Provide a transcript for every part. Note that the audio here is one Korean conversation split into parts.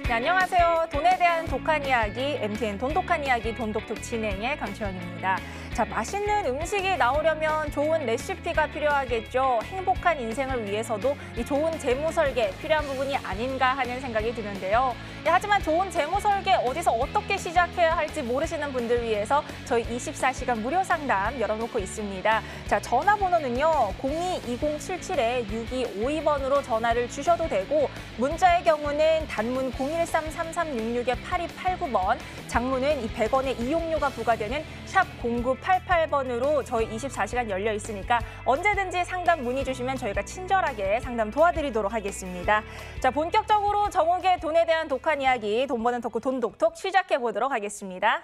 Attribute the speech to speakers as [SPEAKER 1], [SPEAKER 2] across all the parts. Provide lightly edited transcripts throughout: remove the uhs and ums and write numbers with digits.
[SPEAKER 1] 네, 안녕하세요. 돈에 대한 독한 이야기, MTN 돈독한 이야기 돈독톡 진행의 강채연입니다. 자, 맛있는 음식이 나오려면 좋은 레시피가 필요하겠죠. 행복한 인생을 위해서도 이 좋은 재무 설계 필요한 부분이 아닌가 하는 생각이 드는데요. 네, 하지만 좋은 재무 설계 어디서 어떻게 시작해야 할지 모르시는 분들 위해서 저희 24시간 무료 상담 열어놓고 있습니다. 자, 전화번호는요. 02-2077-6252번으로 전화를 주셔도 되고 문자의 경우는 단문 013-3366-8289번, 장문은 이 100원의 이용료가 부과되는 샵 0988번으로 저희 24시간 열려 있으니까 언제든지 상담 문의 주시면 저희가 친절하게 상담 도와드리도록 하겠습니다. 자, 본격적으로 정옥의 돈에 대한 독한 이야기, 돈 버는 덕후 돈독톡 시작해 보도록 하겠습니다.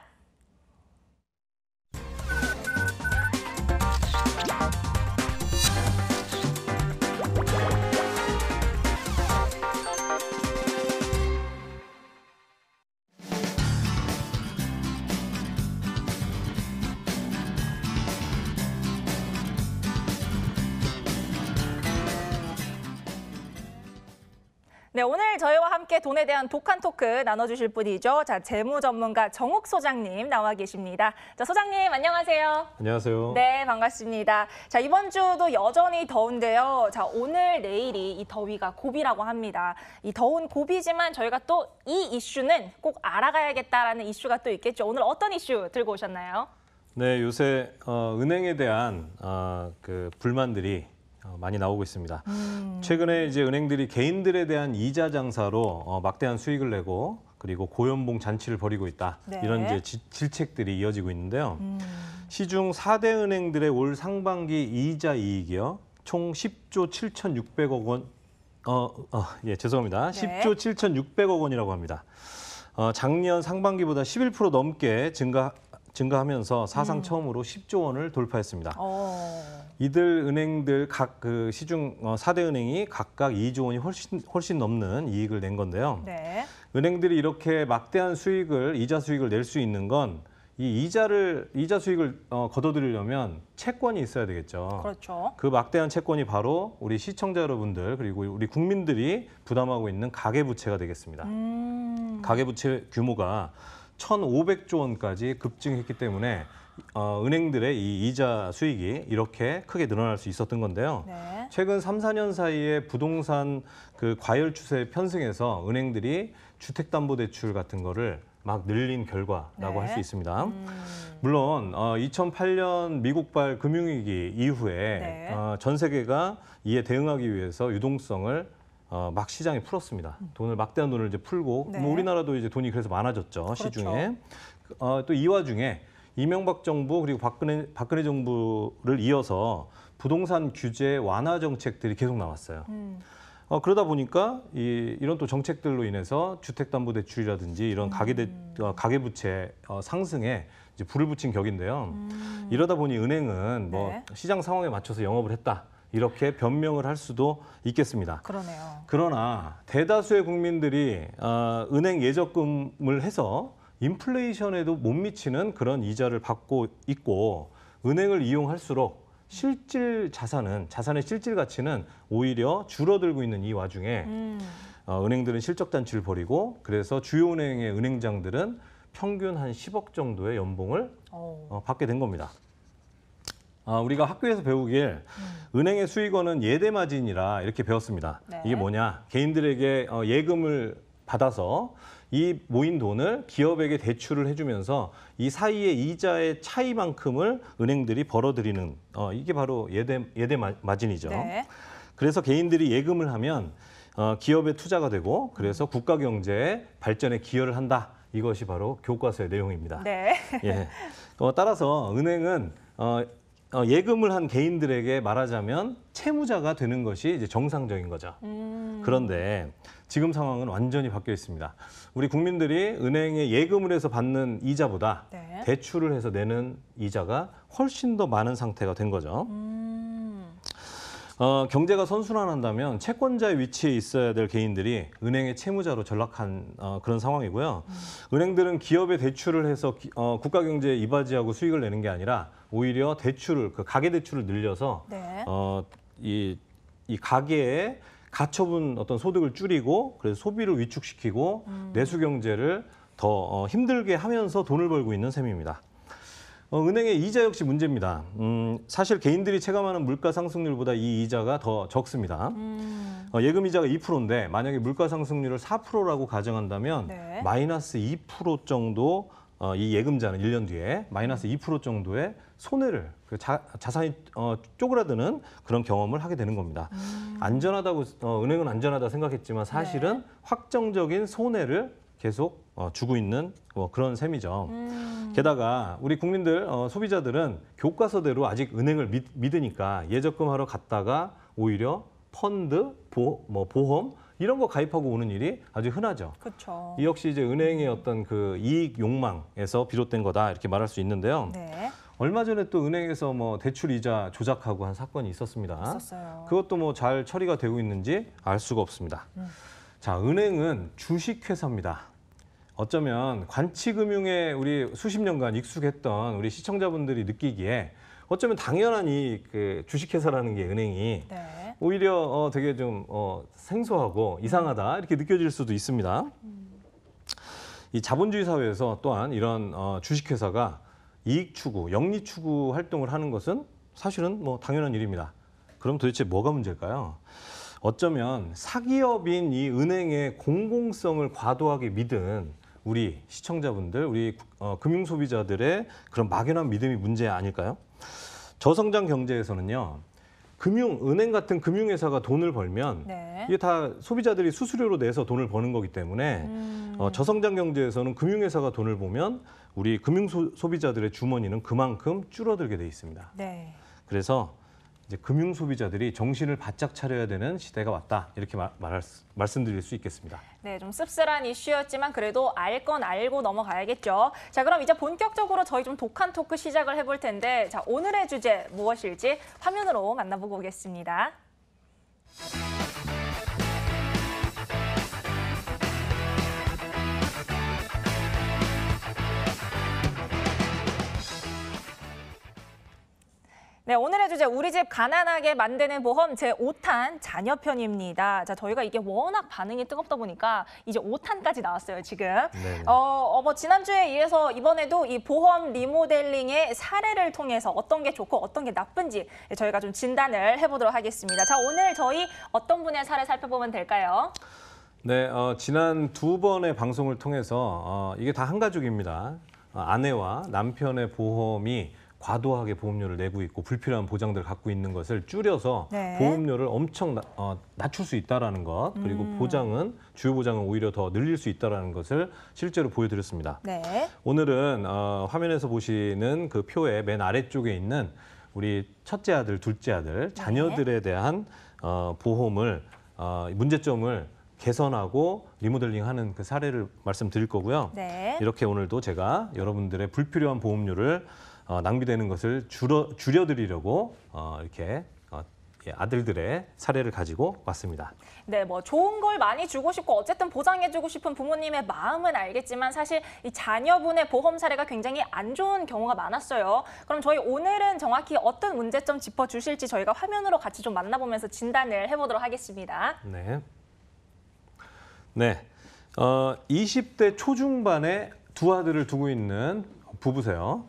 [SPEAKER 1] 네, 오늘 저희와 함께 돈에 대한 독한 토크 나눠주실 분이죠. 자, 재무 전문가 정옥 소장님 나와 계십니다. 자, 소장님 안녕하세요.
[SPEAKER 2] 안녕하세요.
[SPEAKER 1] 네, 반갑습니다. 자, 이번 주도 여전히 더운데요. 자, 오늘 내일이 이 더위가 고비라고 합니다. 이 더운 고비지만 저희가 또 이 이슈는 꼭 알아가야겠다라는 이슈가 또 있겠죠. 오늘 어떤 이슈 들고 오셨나요?
[SPEAKER 2] 네, 요새 은행에 대한 그 불만들이 많이 나오고 있습니다. 최근에 이제 은행들이 개인들에 대한 이자 장사로 막대한 수익을 내고 그리고 고연봉 잔치를 벌이고 있다.
[SPEAKER 1] 네.
[SPEAKER 2] 이런 이제 질책들이 이어지고 있는데요. 시중 4대 은행들의 올 상반기 이자 이익이요. 총 10조 7,600억 원. 죄송합니다.
[SPEAKER 1] 네.
[SPEAKER 2] 10조 7,600억 원이라고 합니다. 작년 상반기보다 11% 넘게 증가하면서 사상 처음으로 10조 원을 돌파했습니다. 이들 은행들 각 그 시중 4대 은행이 각각 2조 원이 훨씬 넘는 이익을 낸 건데요.
[SPEAKER 1] 네.
[SPEAKER 2] 은행들이 이렇게 막대한 이자 수익을 낼 수 있는 건 이 이자 수익을 거둬들이려면 채권이 있어야 되겠죠.
[SPEAKER 1] 그렇죠.
[SPEAKER 2] 그 막대한 채권이 바로 우리 시청자 여러분들 그리고 우리 국민들이 부담하고 있는 가계부채가 되겠습니다. 가계부채 규모가 1,500조 원까지 급증했기 때문에 은행들의 이 이자 수익이 이렇게 크게 늘어날 수 있었던 건데요.
[SPEAKER 1] 네.
[SPEAKER 2] 최근 3, 4년 사이에 부동산 그 과열 추세 편승해서 은행들이 주택담보대출 같은 거를 막 늘린 결과라고 할 수 있습니다. 물론 2008년 미국발 금융위기 이후에
[SPEAKER 1] 네.
[SPEAKER 2] 전 세계가 이에 대응하기 위해서 유동성을 막 시장에 풀었습니다. 막대한 돈을 이제 풀고
[SPEAKER 1] 네.
[SPEAKER 2] 뭐 우리나라도 이제 돈이 그래서 많아졌죠.
[SPEAKER 1] 그렇죠.
[SPEAKER 2] 시중에. 또 이 와중에 이명박 정부 그리고 박근혜 정부를 이어서 부동산 규제 완화 정책들이 계속 나왔어요. 그러다 보니까 이런 또 정책들로 인해서 주택담보대출이라든지 이런 가계부채 상승에 이제 불을 붙인 격인데요. 이러다 보니 은행은 뭐
[SPEAKER 1] 네.
[SPEAKER 2] 시장 상황에 맞춰서 영업을 했다. 이렇게 변명을 할 수도 있겠습니다.
[SPEAKER 1] 그러네요.
[SPEAKER 2] 그러나 대다수의 국민들이 은행 예적금을 해서 인플레이션에도 못 미치는 그런 이자를 받고 있고 은행을 이용할수록 자산의 실질 가치는 오히려 줄어들고 있는 이 와중에 은행들은 실적 단치를 벌이고 그래서 주요 은행의 은행장들은 평균 한 10억 정도의 연봉을 받게 된 겁니다. 우리가 학교에서 배우길 은행의 수익원은 예대마진이라 이렇게 배웠습니다.
[SPEAKER 1] 네.
[SPEAKER 2] 이게 뭐냐? 개인들에게 예금을 받아서 이 모인 돈을 기업에게 대출을 해주면서 이 사이의 이자의 차이만큼을 은행들이 벌어들이는 이게 바로 예대마진이죠.
[SPEAKER 1] 네.
[SPEAKER 2] 그래서 개인들이 예금을 하면 기업에 투자가 되고 그래서 국가 경제의 발전에 기여를 한다. 이것이 바로 교과서의 내용입니다.
[SPEAKER 1] 네.
[SPEAKER 2] 예. 따라서 은행은 예금을 한 개인들에게 말하자면 채무자가 되는 것이 이제 정상적인 거죠. 그런데 지금 상황은 완전히 바뀌어 있습니다. 우리 국민들이 은행에 예금을 해서 받는 이자보다
[SPEAKER 1] 네.
[SPEAKER 2] 대출을 해서 내는 이자가 훨씬 더 많은 상태가 된 거죠. 경제가 선순환한다면 채권자의 위치에 있어야 될 개인들이 은행의 채무자로 전락한 그런 상황이고요. 은행들은 기업에 대출을 해서 국가 경제에 이바지하고 수익을 내는 게 아니라 오히려 가계 대출을 늘려서
[SPEAKER 1] 네.
[SPEAKER 2] 이 가계의 가처분 어떤 소득을 줄이고 그래서 소비를 위축시키고 내수 경제를 더 힘들게 하면서 돈을 벌고 있는 셈입니다. 은행의 이자 역시 문제입니다. 사실 개인들이 체감하는 물가 상승률보다 이 이자가 더 적습니다. 예금 이자가 2%인데 만약에 물가 상승률을 4%라고 가정한다면
[SPEAKER 1] 네.
[SPEAKER 2] 마이너스 2% 정도 이 예금자는 1년 뒤에 마이너스 2% 정도의 손해를 자산이 쪼그라드는 그런 경험을 하게 되는 겁니다. 안전하다고 은행은 안전하다 생각했지만 사실은
[SPEAKER 1] 네.
[SPEAKER 2] 확정적인 손해를 계속 주고 있는 그런 셈이죠. 게다가 우리 국민들 소비자들은 교과서대로 아직 은행을 믿으니까 예적금하러 갔다가 오히려 펀드, 보험 이런 거 가입하고 오는 일이 아주 흔하죠.
[SPEAKER 1] 그렇죠.
[SPEAKER 2] 이 역시 이제 은행의 어떤 그 이익 욕망에서 비롯된 거다 이렇게 말할 수 있는데요.
[SPEAKER 1] 네.
[SPEAKER 2] 얼마 전에 또 은행에서 대출 이자 조작하고 한 사건이 있었습니다.
[SPEAKER 1] 있었어요.
[SPEAKER 2] 그것도 잘 처리가 되고 있는지 알 수가 없습니다. 자, 은행은 주식회사입니다. 어쩌면 관치금융에 우리 수십 년간 익숙했던 우리 시청자분들이 느끼기에 어쩌면 당연한 그 주식회사라는 게 은행이
[SPEAKER 1] 네.
[SPEAKER 2] 오히려 되게 좀 생소하고 이상하다 이렇게 느껴질 수도 있습니다. 이 자본주의 사회에서 또한 이런 주식회사가 이익 추구, 영리 추구 활동을 하는 것은 사실은 당연한 일입니다. 그럼 도대체 뭐가 문제일까요? 어쩌면 사기업인 이 은행의 공공성을 과도하게 믿은 우리 시청자분들, 우리 금융 소비자들의 그런 막연한 믿음이 문제 아닐까요? 저성장 경제에서는요, 은행 같은 금융회사가 돈을 벌면
[SPEAKER 1] 네.
[SPEAKER 2] 이게 다 소비자들이 수수료로 내서 돈을 버는 거기 때문에 저성장 경제에서는 금융회사가 돈을 보면 우리 금융 소비자들의 주머니는 그만큼 줄어들게 돼 있습니다.
[SPEAKER 1] 네.
[SPEAKER 2] 그래서 이제 금융 소비자들이 정신을 바짝 차려야 되는 시대가 왔다 이렇게 말씀드릴 수 있겠습니다.
[SPEAKER 1] 네, 좀 씁쓸한 이슈였지만 그래도 알 건 알고 넘어가야겠죠. 자, 그럼 이제 본격적으로 저희 좀 독한 토크 시작을 해볼 텐데, 자, 오늘의 주제 무엇일지 화면으로 만나보고 오겠습니다. 네, 오늘의 주제 우리 집 가난하게 만드는 보험 제5탄 자녀편입니다. 자, 저희가 이게 워낙 반응이 뜨겁다 보니까 이제 5탄까지 나왔어요, 지금.
[SPEAKER 2] 네네.
[SPEAKER 1] 지난주에 이어서 이번에도 이 보험 리모델링의 사례를 통해서 어떤 게 좋고 어떤 게 나쁜지 저희가 좀 진단을 해보도록 하겠습니다. 자, 오늘 저희 어떤 분의 사례 살펴보면 될까요?
[SPEAKER 2] 네, 지난 2번의 방송을 통해서 이게 다 한 가족입니다. 아내와 남편의 보험이 과도하게 보험료를 내고 있고 불필요한 보장들을 갖고 있는 것을 줄여서
[SPEAKER 1] 네.
[SPEAKER 2] 보험료를 엄청 낮출 수 있다는 것, 그리고 주요 보장은 오히려 더 늘릴 수 있다는 것을 실제로 보여드렸습니다.
[SPEAKER 1] 네.
[SPEAKER 2] 오늘은 화면에서 보시는 그 표의 맨 아래쪽에 있는 우리 첫째 아들, 둘째 아들, 자녀들에 대한 보험을 문제점을 개선하고 리모델링하는 그 사례를 말씀드릴 거고요.
[SPEAKER 1] 네.
[SPEAKER 2] 이렇게 오늘도 제가 여러분들의 불필요한 보험료를 낭비되는 것을 줄여드리려고 이렇게 아들들의 사례를 가지고 왔습니다.
[SPEAKER 1] 네, 좋은 걸 많이 주고 싶고 어쨌든 보장해주고 싶은 부모님의 마음은 알겠지만 사실 이 자녀분의 보험 사례가 굉장히 안 좋은 경우가 많았어요. 그럼 저희 오늘은 정확히 어떤 문제점 짚어주실지 저희가 화면으로 같이 좀 만나보면서 진단을 해보도록 하겠습니다.
[SPEAKER 2] 네. 네. 20대 초중반에 두 아들을 두고 있는 부부세요.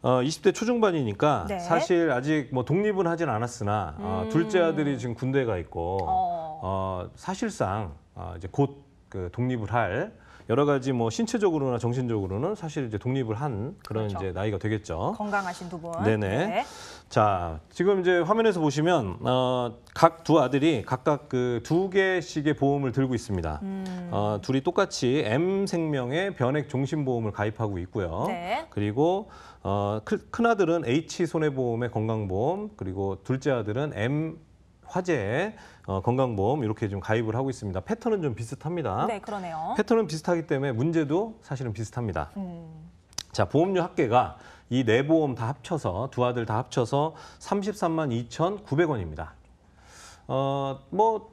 [SPEAKER 2] 20대 초중반이니까
[SPEAKER 1] 네.
[SPEAKER 2] 사실 아직 독립은 하진 않았으나 둘째 아들이 지금 군대에 가 있고 사실상 이제 곧 그 독립을 할 여러 가지 신체적으로나 정신적으로는 사실 이제 독립을 한 그런
[SPEAKER 1] 그렇죠.
[SPEAKER 2] 이제 나이가 되겠죠.
[SPEAKER 1] 건강하신 두 분.
[SPEAKER 2] 네네.
[SPEAKER 1] 네.
[SPEAKER 2] 자, 지금 이제 화면에서 보시면 각 두 아들이 각각 그 2개씩의 보험을 들고 있습니다. 둘이 똑같이 M생명의 변액 종신보험을 가입하고 있고요.
[SPEAKER 1] 네.
[SPEAKER 2] 그리고 큰 아들은 H손해보험의 건강보험, 그리고 둘째 아들은 M화재의 건강보험 이렇게 좀 가입을 하고 있습니다. 패턴은 좀 비슷합니다.
[SPEAKER 1] 네, 그러네요.
[SPEAKER 2] 패턴은 비슷하기 때문에 문제도 사실은 비슷합니다. 자, 보험료 합계가 이 네 보험 다 합쳐서 두 아들 다 합쳐서 33만 2,900원입니다.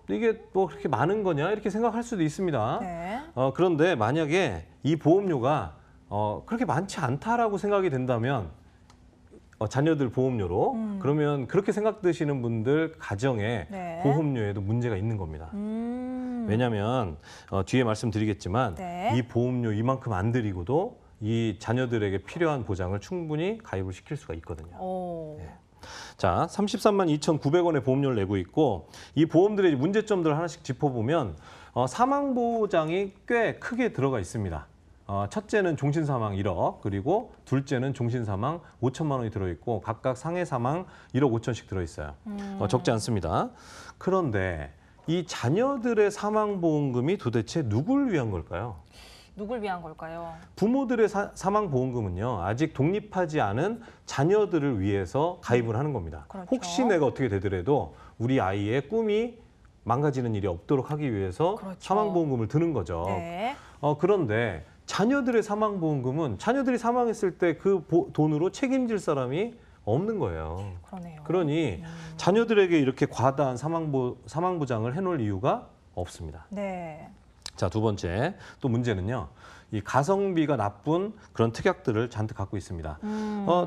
[SPEAKER 2] 이게 그렇게 많은 거냐 이렇게 생각할 수도 있습니다.
[SPEAKER 1] 네.
[SPEAKER 2] 그런데 만약에 이 보험료가 그렇게 많지 않다라고 생각이 된다면 자녀들 보험료로 그러면 그렇게 생각되시는 분들 가정에
[SPEAKER 1] 네.
[SPEAKER 2] 보험료에도 문제가 있는 겁니다. 왜냐하면 뒤에 말씀드리겠지만
[SPEAKER 1] 네.
[SPEAKER 2] 이 보험료 이만큼 안 드리고도 이 자녀들에게 필요한 보장을 충분히 가입을 시킬 수가 있거든요.
[SPEAKER 1] 오.
[SPEAKER 2] 자, 33만 2,900원의 보험료를 내고 있고 이 보험들의 문제점들을 하나씩 짚어보면 사망보장이 꽤 크게 들어가 있습니다. 첫째는 종신사망 1억, 그리고 둘째는 종신사망 5천만 원이 들어있고 각각 상해사망 1억 5천씩 들어있어요. 적지 않습니다. 그런데 이 자녀들의 사망보험금이 도대체 누굴 위한 걸까요?
[SPEAKER 1] 누굴 위한 걸까요?
[SPEAKER 2] 부모들의 사망보험금은요, 아직 독립하지 않은 자녀들을 위해서 가입을 하는 겁니다.
[SPEAKER 1] 그렇죠.
[SPEAKER 2] 혹시 내가 어떻게 되더라도 우리 아이의 꿈이 망가지는 일이 없도록 하기 위해서
[SPEAKER 1] 그렇죠.
[SPEAKER 2] 사망보험금을 드는 거죠.
[SPEAKER 1] 네.
[SPEAKER 2] 그런데 자녀들의 사망보험금은 자녀들이 사망했을 때 그 돈으로 책임질 사람이 없는 거예요.
[SPEAKER 1] 그러네요.
[SPEAKER 2] 그러니 자녀들에게 이렇게 과다한 사망보장을 해놓을 이유가 없습니다.
[SPEAKER 1] 네.
[SPEAKER 2] 자, 두 번째 또 문제는요. 이 가성비가 나쁜 그런 특약들을 잔뜩 갖고 있습니다.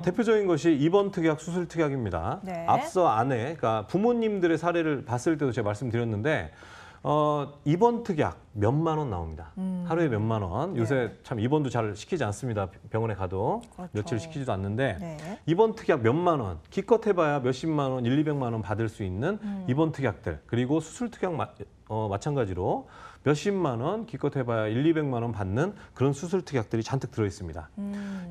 [SPEAKER 2] 대표적인 것이 입원 특약, 수술 특약입니다.
[SPEAKER 1] 네.
[SPEAKER 2] 앞서 그러니까 부모님들의 사례를 봤을 때도 제가 말씀드렸는데 입원 특약 몇만 원 나옵니다. 하루에 몇만 원. 요새
[SPEAKER 1] 네.
[SPEAKER 2] 참 입원도 잘 시키지 않습니다. 병원에 가도
[SPEAKER 1] 그렇죠.
[SPEAKER 2] 며칠 시키지도 않는데
[SPEAKER 1] 네.
[SPEAKER 2] 입원 특약 몇만 원, 기껏 해봐야 몇십만 원, 200만 원 받을 수 있는 입원 특약들, 그리고 수술 특약 마찬가지로 몇십만 원, 기껏 해봐야 200만 원 받는 그런 수술 특약들이 잔뜩 들어있습니다.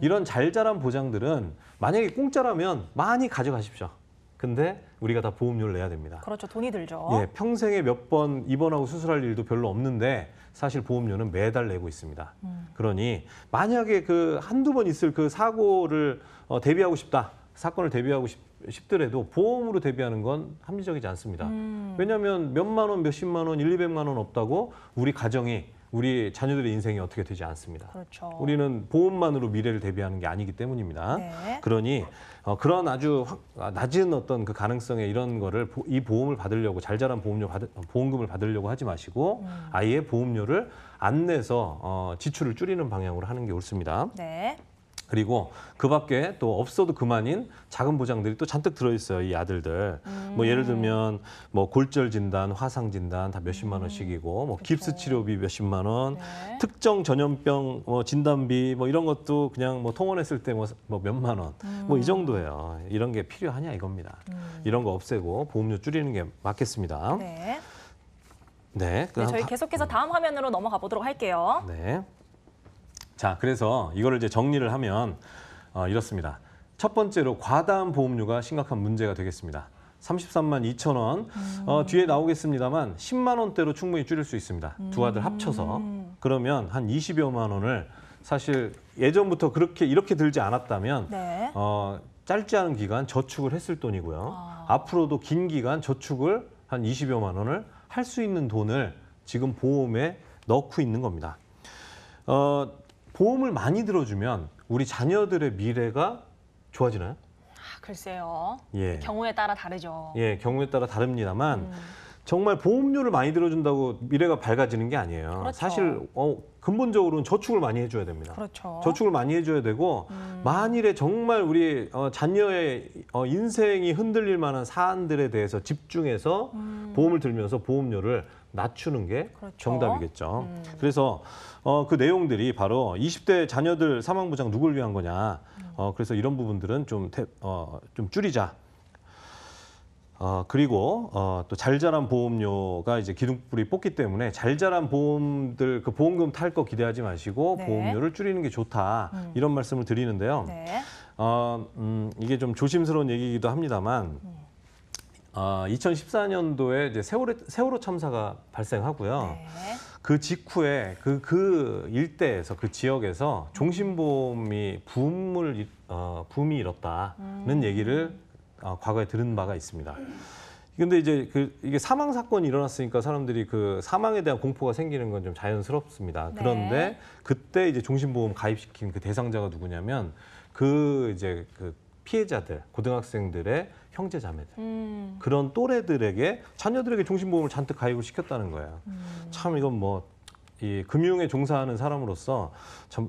[SPEAKER 2] 이런 잘 자란 보장들은 만약에 공짜라면 많이 가져가십시오. 근데 우리가 다 보험료를 내야 됩니다.
[SPEAKER 1] 그렇죠. 돈이 들죠.
[SPEAKER 2] 예, 평생에 몇 번 입원하고 수술할 일도 별로 없는데 사실 보험료는 매달 내고 있습니다. 그러니 만약에 그 한두 번 있을 그 사고를 대비하고 싶다. 사건을 대비하고 싶더라도 보험으로 대비하는 건 합리적이지 않습니다. 왜냐하면 몇만 원, 몇십만 원, 200만 원 없다고 우리 가정이, 우리 자녀들의 인생이 어떻게 되지 않습니다.
[SPEAKER 1] 그렇죠.
[SPEAKER 2] 우리는 보험만으로 미래를 대비하는 게 아니기 때문입니다.
[SPEAKER 1] 네.
[SPEAKER 2] 그러니 그런 아주 낮은 어떤 그 가능성의 이런 거를 이 보험을 받으려고 잘 자란 보험금을 받으려고 하지 마시고 아예 보험료를 안 내서 지출을 줄이는 방향으로 하는 게 옳습니다.
[SPEAKER 1] 네.
[SPEAKER 2] 그리고 그 밖에 또 없어도 그만인 작은 보장들이 또 잔뜩 들어있어요. 이 아들들. 뭐 예를 들면 뭐 골절 진단, 화상 진단 다 몇십만 원씩이고 뭐 깁스 치료비 몇십만 원,
[SPEAKER 1] 네.
[SPEAKER 2] 특정 전염병 진단비 뭐 이런 것도 그냥 뭐 통원했을 때 뭐 몇만 원. 뭐 이 정도예요. 이런 게 필요하냐 이겁니다. 이런 거 없애고 보험료 줄이는 게 맞겠습니다.
[SPEAKER 1] 네.
[SPEAKER 2] 네.
[SPEAKER 1] 네, 저희 계속해서 다음 화면으로 넘어가 보도록 할게요.
[SPEAKER 2] 네. 자, 그래서 이거를 이제 정리를 하면 이렇습니다. 첫 번째로 과다한 보험료가 심각한 문제가 되겠습니다. 33만 2천 원. 뒤에 나오겠습니다만 10만 원대로 충분히 줄일 수 있습니다. 두 아들 합쳐서. 그러면 한 20여만 원을 사실 예전부터 이렇게 들지 않았다면
[SPEAKER 1] 네.
[SPEAKER 2] 짧지 않은 기간 저축을 했을 돈이고요. 앞으로도 긴 기간 저축을 한 20여만 원을 할 수 있는 돈을 지금 보험에 넣고 있는 겁니다. 보험을 많이 들어주면 우리 자녀들의 미래가 좋아지나요?
[SPEAKER 1] 글쎄요.
[SPEAKER 2] 예.
[SPEAKER 1] 경우에 따라 다르죠.
[SPEAKER 2] 예, 경우에 따라 다릅니다만 정말 보험료를 많이 들어준다고 미래가 밝아지는 게 아니에요.
[SPEAKER 1] 그렇죠.
[SPEAKER 2] 사실 근본적으로는 저축을 많이 해줘야 됩니다.
[SPEAKER 1] 그렇죠.
[SPEAKER 2] 저축을 많이 해줘야 되고 만일에 정말 우리 자녀의 인생이 흔들릴 만한 사안들에 대해서 집중해서 보험을 들면서 보험료를 낮추는 게
[SPEAKER 1] 그렇죠.
[SPEAKER 2] 정답이겠죠. 그래서 그 내용들이 바로 20대 자녀들 사망보장 누굴 위한 거냐. 그래서 이런 부분들은 좀 줄이자. 그리고 또 잘 자란 보험료가 이제 기둥불이 뽑기 때문에 잘 자란 보험들 그 보험금 탈 거 기대하지 마시고
[SPEAKER 1] 네.
[SPEAKER 2] 보험료를 줄이는 게 좋다. 이런 말씀을 드리는데요.
[SPEAKER 1] 네.
[SPEAKER 2] 이게 좀 조심스러운 얘기이기도 합니다만 2014년도에 이제 세월호 참사가 발생하고요.
[SPEAKER 1] 네.
[SPEAKER 2] 그 직후에 그 일대에서 그 지역에서 종신보험이 붐이 일었다는 얘기를 과거에 들은 바가 있습니다. 근데 이제 이게 사망 사건이 일어났으니까 사람들이 그 사망에 대한 공포가 생기는 건 좀 자연스럽습니다. 그런데
[SPEAKER 1] 네.
[SPEAKER 2] 그때 이제 종신보험 가입시킨 그 대상자가 누구냐면 그 피해자들, 고등학생들의 형제자매들. 그런 또래들에게 자녀들에게 종신보험을 잔뜩 가입을 시켰다는 거예요. 참 이건 뭐 이 금융에 종사하는 사람으로서 참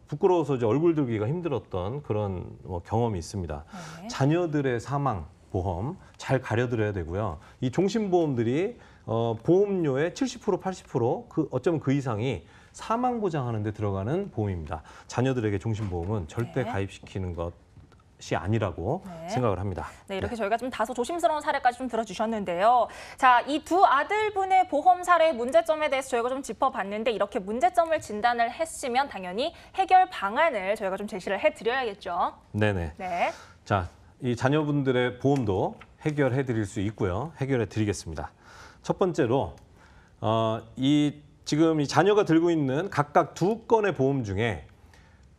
[SPEAKER 2] 부끄러워서 이제 얼굴 들기가 힘들었던 그런 경험이 있습니다.
[SPEAKER 1] 네.
[SPEAKER 2] 자녀들의 사망 보험 잘 가려드려야 되고요. 이 종신보험들이 보험료의 70% 80% 어쩌면 그 이상이 사망 보장하는 데 들어가는 보험입니다. 자녀들에게 종신보험은 절대
[SPEAKER 1] 네.
[SPEAKER 2] 가입시키는 것이 아니라고
[SPEAKER 1] 네.
[SPEAKER 2] 생각을 합니다.
[SPEAKER 1] 네, 이렇게 저희가 좀 다소 조심스러운 사례까지 좀 들어주셨는데요. 자, 이 두 아들분의 보험 사례의 문제점에 대해서 저희가 좀 짚어봤는데 이렇게 문제점을 진단을 했으면 당연히 해결 방안을 저희가 좀 제시를 해드려야겠죠.
[SPEAKER 2] 네네.
[SPEAKER 1] 네.
[SPEAKER 2] 자, 이 자녀분들의 보험도 해결해 드릴 수 있고요. 해결해 드리겠습니다. 첫 번째로 지금 이 자녀가 들고 있는 각각 2건의 보험 중에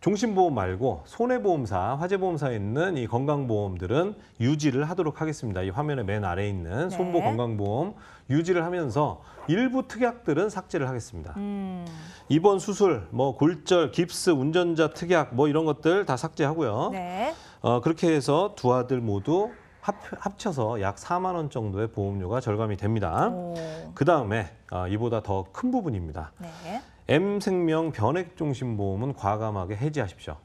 [SPEAKER 2] 종신보험 말고 손해보험사, 화재보험사에 있는 이 건강보험들은 유지를 하도록 하겠습니다. 이 화면의 맨 아래에 있는
[SPEAKER 1] 네.
[SPEAKER 2] 손보 건강보험 유지를 하면서 일부 특약들은 삭제를 하겠습니다. 입원 수술, 골절, 깁스, 운전자 특약 이런 것들 다 삭제하고요.
[SPEAKER 1] 네.
[SPEAKER 2] 그렇게 해서 두 아들 모두 합쳐서 약 4만 원 정도의 보험료가 절감이 됩니다. 그다음에 이보다 더 큰 부분입니다.
[SPEAKER 1] 네.
[SPEAKER 2] M생명 변액종신보험은 과감하게 해지하십시오.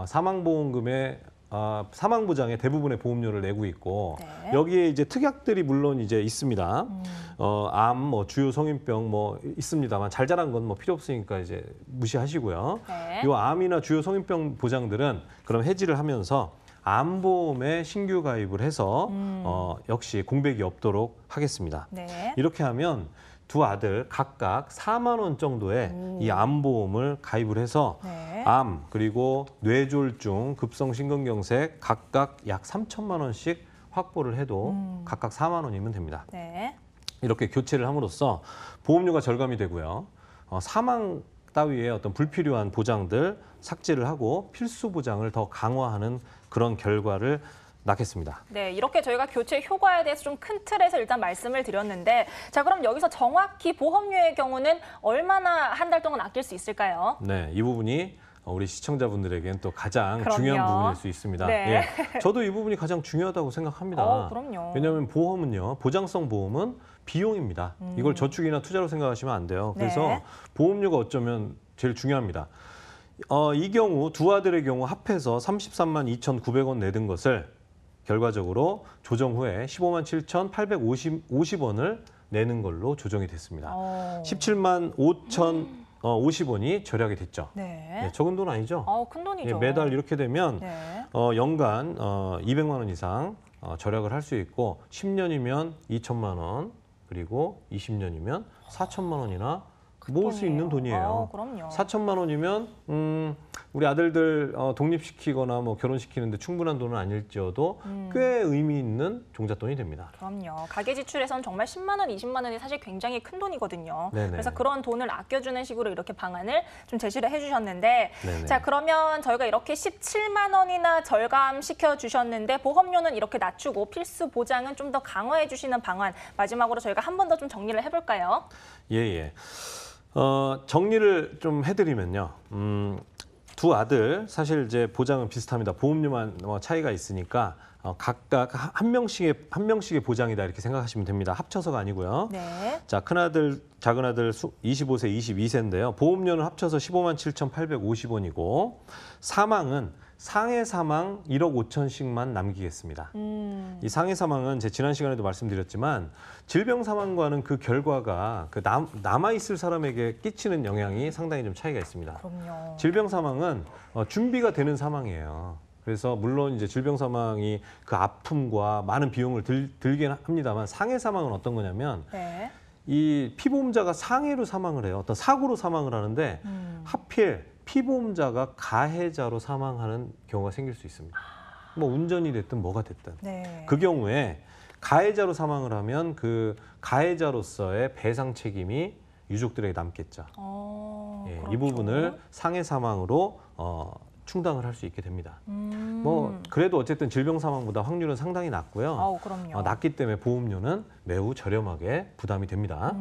[SPEAKER 2] 사망보험금의 사망보장의 대부분의 보험료를 내고 있고
[SPEAKER 1] 네.
[SPEAKER 2] 여기에 이제 특약들이 물론 이제 있습니다. 암, 주요 성인병 있습니다만 잘 자란 건 필요 없으니까 이제 무시하시고요.
[SPEAKER 1] 네.
[SPEAKER 2] 이 암이나 주요 성인병 보장들은 그럼 해지를 하면서 암보험에 신규 가입을 해서 역시 공백이 없도록 하겠습니다.
[SPEAKER 1] 네.
[SPEAKER 2] 이렇게 하면 두 아들 각각 4만 원 정도의 이 암보험을 가입을 해서
[SPEAKER 1] 네.
[SPEAKER 2] 암 그리고 뇌졸중, 급성심근경색 각각 약 3천만 원씩 확보를 해도 각각 4만 원이면 됩니다.
[SPEAKER 1] 네.
[SPEAKER 2] 이렇게 교체를 함으로써 보험료가 절감이 되고요. 사망 따위의 어떤 불필요한 보장들 삭제를 하고 필수 보장을 더 강화하는 그런 결과를 낳겠습니다.
[SPEAKER 1] 네, 이렇게 저희가 교체 효과에 대해서 좀 큰 틀에서 일단 말씀을 드렸는데 자, 그럼 여기서 정확히 보험료의 경우는 얼마나 한 달 동안 아낄 수 있을까요?
[SPEAKER 2] 네, 이 부분이 우리 시청자분들에겐 또 가장
[SPEAKER 1] 그럼요.
[SPEAKER 2] 중요한 부분일 수 있습니다.
[SPEAKER 1] 네.
[SPEAKER 2] 예, 저도 이 부분이 가장 중요하다고 생각합니다.
[SPEAKER 1] 그럼요.
[SPEAKER 2] 왜냐하면 보험은요, 보장성 보험은 비용입니다. 이걸 저축이나 투자로 생각하시면 안 돼요. 그래서
[SPEAKER 1] 네.
[SPEAKER 2] 보험료가 어쩌면 제일 중요합니다. 이 경우 두 아들의 경우 합해서 33만 2,900원 내든 것을 결과적으로 조정 후에 15만 7,850원을 내는 걸로 조정이 됐습니다. 17만 5,050원이 절약이 됐죠.
[SPEAKER 1] 네.
[SPEAKER 2] 예, 적은 돈 아니죠?
[SPEAKER 1] 큰 돈이죠.
[SPEAKER 2] 예, 매달 이렇게 되면
[SPEAKER 1] 네.
[SPEAKER 2] 연간 200만 원 이상 절약을 할 수 있고 10년이면 2천만 원 그리고 20년이면 4천만 원이나 모을 수 있는 돈이에요.
[SPEAKER 1] 그럼요.
[SPEAKER 2] 4천만 원이면 우리 아들들 독립시키거나 결혼시키는데 충분한 돈은 아닐지어도 꽤 의미 있는 종잣돈이 됩니다.
[SPEAKER 1] 그럼요. 가계 지출에선 정말 10만 원, 20만 원이 사실 굉장히 큰 돈이거든요.
[SPEAKER 2] 네네.
[SPEAKER 1] 그래서 그런 돈을 아껴주는 식으로 이렇게 방안을 좀 제시를 해주셨는데
[SPEAKER 2] 네네.
[SPEAKER 1] 자, 그러면 저희가 이렇게 17만 원이나 절감시켜 주셨는데 보험료는 이렇게 낮추고 필수 보장은 좀 더 강화해 주시는 방안 마지막으로 저희가 한 번 더 좀 정리를 해볼까요?
[SPEAKER 2] 예. 정리를 좀 해드리면요. 두 아들 사실 이제 보장은 비슷합니다. 보험료만 차이가 있으니까 각각 한 명씩의 보장이다 이렇게 생각하시면 됩니다. 합쳐서가 아니고요.
[SPEAKER 1] 네.
[SPEAKER 2] 자, 큰아들, 작은아들 25세, 22세인데요. 보험료는 합쳐서 15만 7,850원이고 사망은 상해 사망 1억 5천씩만 남기겠습니다. 이 상해 사망은 제 지난 시간에도 말씀드렸지만 질병 사망과는 그 결과가 남아있을 사람에게 끼치는 영향이 상당히 좀 차이가 있습니다.
[SPEAKER 1] 그럼요.
[SPEAKER 2] 질병 사망은 준비가 되는 사망이에요. 그래서 물론 이제 질병 사망이 그 아픔과 많은 비용을 들긴 합니다만 상해 사망은 어떤 거냐면
[SPEAKER 1] 네.
[SPEAKER 2] 이 피보험자가 상해로 사망을 해요. 어떤 사고로 사망을 하는데 하필 피보험자가 가해자로 사망하는 경우가 생길 수 있습니다. 운전이 됐든 뭐가 됐든.
[SPEAKER 1] 네.
[SPEAKER 2] 그 경우에 가해자로 사망을 하면 그 가해자로서의 배상 책임이 유족들에게 남겠죠. 예,
[SPEAKER 1] 그렇죠.
[SPEAKER 2] 이 부분을 상해 사망으로 충당을 할 수 있게 됩니다. 그래도 어쨌든 질병 사망보다 확률은 상당히 낮고요.
[SPEAKER 1] 그럼요.
[SPEAKER 2] 낮기 때문에 보험료는 매우 저렴하게 부담이 됩니다.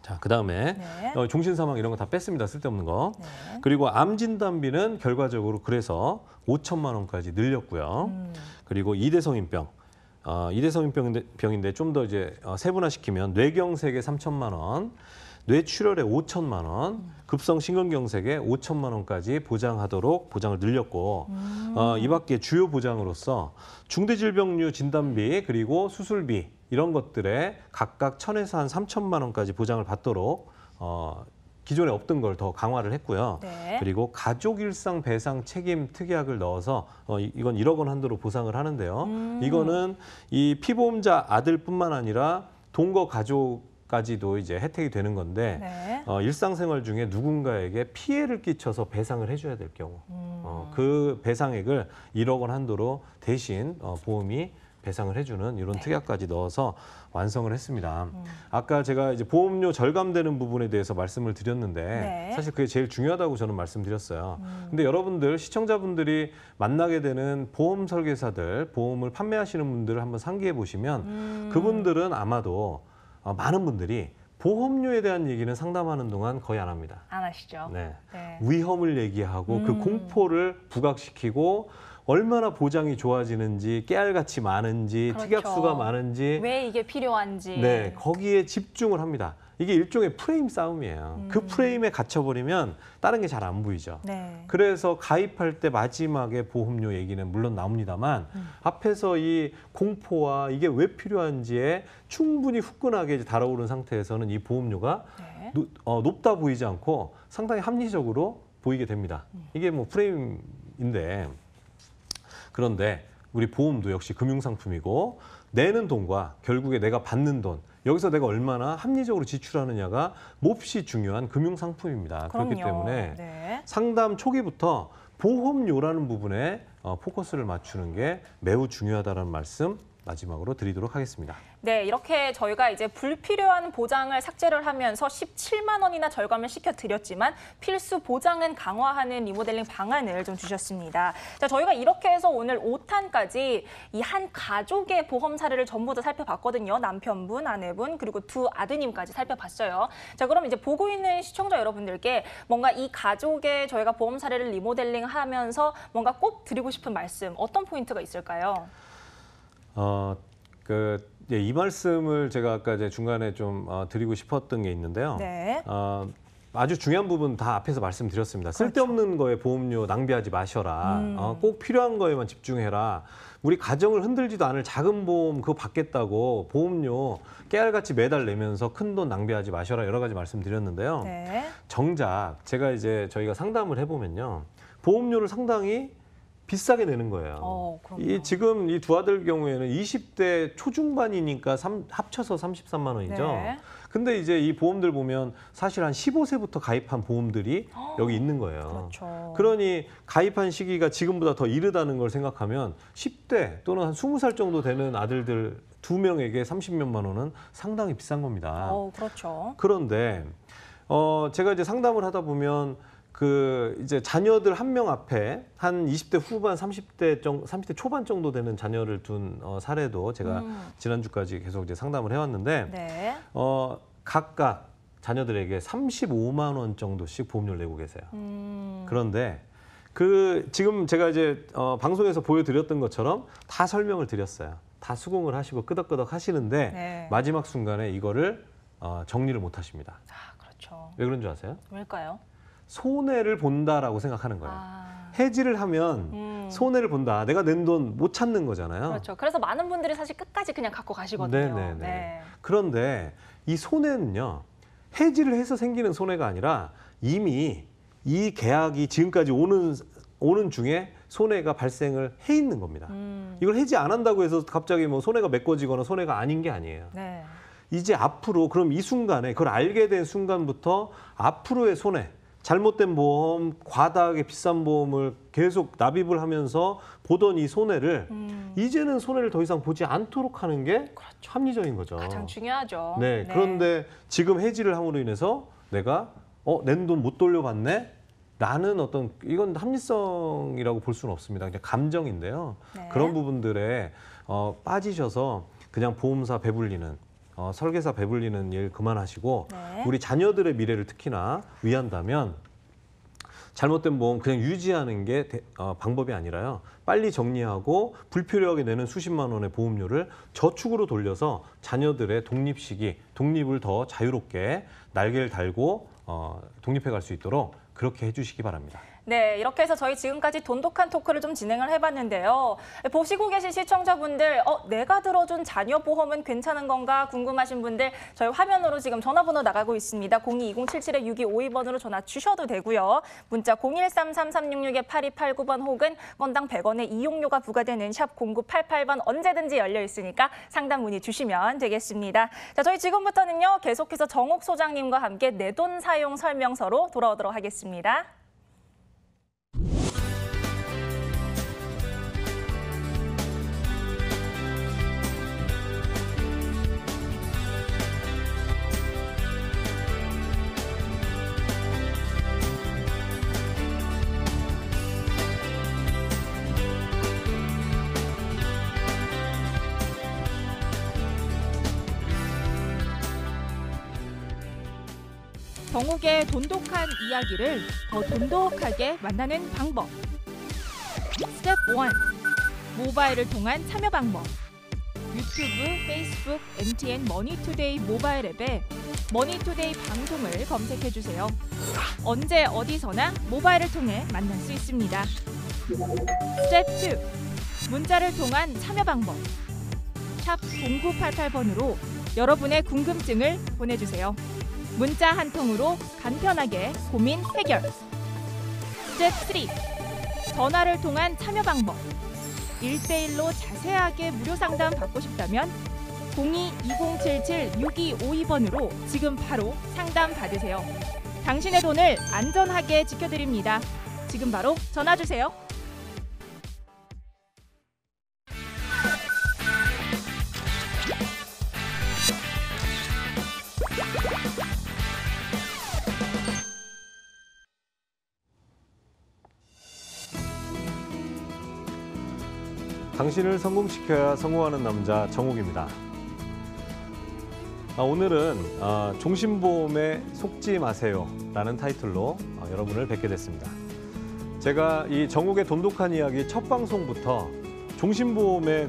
[SPEAKER 2] 자, 그다음에
[SPEAKER 1] 네.
[SPEAKER 2] 종신 사망 이런 거 다 뺐습니다. 쓸데없는 거.
[SPEAKER 1] 네.
[SPEAKER 2] 그리고 암 진단비는 결과적으로 그래서 5천만 원까지 늘렸고요. 그리고 이대성인병. 이대성인병인데 좀 더 이제 세분화시키면 뇌경색에 3천만 원, 뇌출혈에 5천만 원, 급성 심근경색에 5천만 원까지 보장하도록 보장을 늘렸고 이 밖에 주요 보장으로서 중대질병류 진단비 그리고 수술비 이런 것들에 각각 1,000에서 한 3천만 원까지 보장을 받도록 기존에 없던 걸 더 강화를 했고요.
[SPEAKER 1] 네.
[SPEAKER 2] 그리고 가족 일상 배상 책임 특약을 넣어서 이건 1억 원 한도로 보상을 하는데요. 이거는 이 피보험자 아들뿐만 아니라 동거 가족까지도 이제 혜택이 되는 건데
[SPEAKER 1] 네.
[SPEAKER 2] 일상생활 중에 누군가에게 피해를 끼쳐서 배상을 해줘야 될 경우 그 배상액을 1억 원 한도로 대신 보험이 배상을 해주는 이런
[SPEAKER 1] 네.
[SPEAKER 2] 특약까지 넣어서 완성을 했습니다. 아까 제가 이제 보험료 절감되는 부분에 대해서 말씀을 드렸는데
[SPEAKER 1] 네.
[SPEAKER 2] 사실 그게 제일 중요하다고 저는 말씀드렸어요. 근데 여러분들 시청자분들이 만나게 되는 보험 설계사들, 보험을 판매하시는 분들을 한번 상기해 보시면 그분들은 아마도 많은 분들이 보험료에 대한 얘기는 상담하는 동안 거의 안 합니다.
[SPEAKER 1] 안 하시죠?
[SPEAKER 2] 네.
[SPEAKER 1] 네.
[SPEAKER 2] 위험을 얘기하고 그 공포를 부각시키고 얼마나 보장이 좋아지는지, 깨알같이 많은지,
[SPEAKER 1] 그렇죠.
[SPEAKER 2] 특약수가 많은지,
[SPEAKER 1] 왜 이게 필요한지.
[SPEAKER 2] 네, 거기에 집중을 합니다. 이게 일종의 프레임 싸움이에요. 그 프레임에 갇혀버리면 다른 게 잘 안 보이죠.
[SPEAKER 1] 네.
[SPEAKER 2] 그래서 가입할 때 마지막에 보험료 얘기는 물론 나옵니다만 앞에서 이 공포와 이게 왜 필요한지에 충분히 후끈하게 이제 달아오른 상태에서는 이 보험료가
[SPEAKER 1] 네.
[SPEAKER 2] 높다 보이지 않고 상당히 합리적으로 보이게 됩니다. 이게 뭐 프레임인데 그런데 우리 보험도 역시 금융상품이고 내는 돈과 결국에 내가 받는 돈 여기서 내가 얼마나 합리적으로 지출하느냐가 몹시 중요한 금융상품입니다. 그렇기
[SPEAKER 1] 그럼요.
[SPEAKER 2] 때문에
[SPEAKER 1] 네.
[SPEAKER 2] 상담 초기부터 보험료라는 부분에 포커스를 맞추는 게 매우 중요하다는 말씀 마지막으로 드리도록 하겠습니다.
[SPEAKER 1] 네, 이렇게 저희가 이제 불필요한 보장을 삭제를 하면서 17만 원이나 절감을 시켜드렸지만 필수 보장은 강화하는 리모델링 방안을 좀 주셨습니다. 자, 저희가 이렇게 해서 오늘 5탄까지 이 한 가족의 보험 사례를 전부 다 살펴봤거든요. 남편분, 아내분, 그리고 두 아드님까지 살펴봤어요. 자, 그럼 이제 보고 있는 시청자 여러분들께 뭔가 이 가족의 저희가 보험 사례를 리모델링 하면서 뭔가 꼭 드리고 싶은 말씀, 어떤 포인트가 있을까요?
[SPEAKER 2] 이 말씀을 제가 아까 이제 중간에 좀 드리고 싶었던 게 있는데요.
[SPEAKER 1] 네.
[SPEAKER 2] 아주 중요한 부분 다 앞에서 말씀드렸습니다. 쓸데없는 거에 보험료 낭비하지 마셔라. 꼭 필요한 거에만 집중해라. 우리 가정을 흔들지도 않을 작은 보험 그거 받겠다고 보험료 깨알같이 매달 내면서 큰 돈 낭비하지 마셔라. 여러 가지 말씀드렸는데요.
[SPEAKER 1] 네.
[SPEAKER 2] 정작 제가 이제 저희가 상담을 해보면요. 보험료를 상당히 비싸게 내는 거예요.
[SPEAKER 1] 그럼요.
[SPEAKER 2] 지금 이 두 아들 경우에는 20대 초중반이니까 합쳐서 33만 원이죠.
[SPEAKER 1] 네.
[SPEAKER 2] 근데 이제 이 보험들 보면 사실 한 15세부터 가입한 보험들이 여기 있는 거예요.
[SPEAKER 1] 그렇죠.
[SPEAKER 2] 그러니 가입한 시기가 지금보다 더 이르다는 걸 생각하면 10대 또는 한 20살 정도 되는 아들들 2명에게 30몇만 원은 상당히 비싼 겁니다.
[SPEAKER 1] 그렇죠.
[SPEAKER 2] 그런데 제가 이제 상담을 하다 보면 이제 자녀들 한 명 앞에 한 20대 후반, 30대 초반 정도 되는 자녀를 둔 사례도 제가 지난주까지 계속 이제 상담을 해왔는데,
[SPEAKER 1] 네.
[SPEAKER 2] 각각 자녀들에게 35만 원 정도씩 보험료를 내고 계세요. 그런데 지금 제가 이제 방송에서 보여드렸던 것처럼 다 설명을 드렸어요. 다 수긍을 하시고 끄덕끄덕 하시는데
[SPEAKER 1] 네.
[SPEAKER 2] 마지막 순간에 이거를 정리를 못 하십니다.
[SPEAKER 1] 그렇죠.
[SPEAKER 2] 왜 그런 줄 아세요?
[SPEAKER 1] 왜일까요?
[SPEAKER 2] 손해를 본다라고 생각하는 거예요. 해지를 하면 손해를 본다. 내가 낸 돈 못 찾는 거잖아요.
[SPEAKER 1] 그렇죠. 그래서 많은 분들이 사실 끝까지 그냥 갖고 가시거든요.
[SPEAKER 2] 네네네.
[SPEAKER 1] 네.
[SPEAKER 2] 그런데 이 손해는요. 해지를 해서 생기는 손해가 아니라 이미 이 계약이 지금까지 오는 중에 손해가 발생을 해 있는 겁니다. 이걸 해지 안 한다고 해서 갑자기 뭐 손해가 메꿔지거나 손해가 아닌 게 아니에요.
[SPEAKER 1] 네.
[SPEAKER 2] 이제 앞으로 그럼 이 순간에 그걸 알게 된 순간부터 앞으로의 손해, 잘못된 보험, 과다하게 비싼 보험을 계속 납입을 하면서 보던 이 손해를 이제는 손해를 더 이상 보지 않도록 하는 게
[SPEAKER 1] 그렇죠.
[SPEAKER 2] 합리적인 거죠.
[SPEAKER 1] 가장 중요하죠.
[SPEAKER 2] 네, 그런데 지금 해지를 함으로 인해서 내가 낸 돈 못 돌려받네? 라는 이건 합리성이라고 볼 수는 없습니다. 그냥 감정인데요.
[SPEAKER 1] 네.
[SPEAKER 2] 그런 부분들에 빠지셔서 그냥 보험사 배불리는 설계사 배불리는 일 그만하시고
[SPEAKER 1] 네.
[SPEAKER 2] 우리 자녀들의 미래를 특히나 위한다면 잘못된 보험 그냥 유지하는 게 방법이 아니라요. 빨리 정리하고 불필요하게 내는 수십만 원의 보험료를 저축으로 돌려서 자녀들의 독립 시기, 독립을 더 자유롭게 날개를 달고 독립해 갈 수 있도록 그렇게 해주시기 바랍니다.
[SPEAKER 1] 네, 이렇게 해서 저희 지금까지 돈독한 토크를 좀 진행을 해봤는데요. 보시고 계신 시청자분들, 내가 들어준 자녀 보험은 괜찮은 건가 궁금하신 분들 저희 화면으로 지금 전화번호 나가고 있습니다. 02-2077-6252번으로 전화 주셔도 되고요. 문자 013-3366-8289번 혹은 건당 100원의 이용료가 부과되는 샵 0988번 언제든지 열려 있으니까 상담 문의 주시면 되겠습니다. 자, 저희 지금부터는요, 계속해서 정옥 소장님과 함께 내돈 사용 설명서로 돌아오도록 하겠습니다. 정옥의 돈독한 이야기를 더 돈독하게 만나는 방법. 스텝 1. 모바일을 통한 참여 방법. 유튜브, 페이스북, MTN 머니투데이 모바일 앱에 머니투데이 방송을 검색해주세요. 언제 어디서나 모바일을 통해 만날 수 있습니다. 스텝 2. 문자를 통한 참여 방법. 샵 0988번으로 여러분의 궁금증을 보내주세요. 문자 한 통으로 간편하게 고민 해결. 스텝 3. 전화를 통한 참여 방법. 1대1로 자세하게 무료 상담 받고 싶다면 02-2077-6252번으로 지금 바로 상담 받으세요. 당신의 돈을 안전하게 지켜드립니다. 지금 바로 전화 주세요.
[SPEAKER 2] 당신을 성공시켜야 성공하는 남자 정옥입니다. 오늘은 종신보험에 속지 마세요 라는 타이틀로 여러분을 뵙게 됐습니다. 제가 이 정옥의 돈독한 이야기 첫 방송부터 종신보험의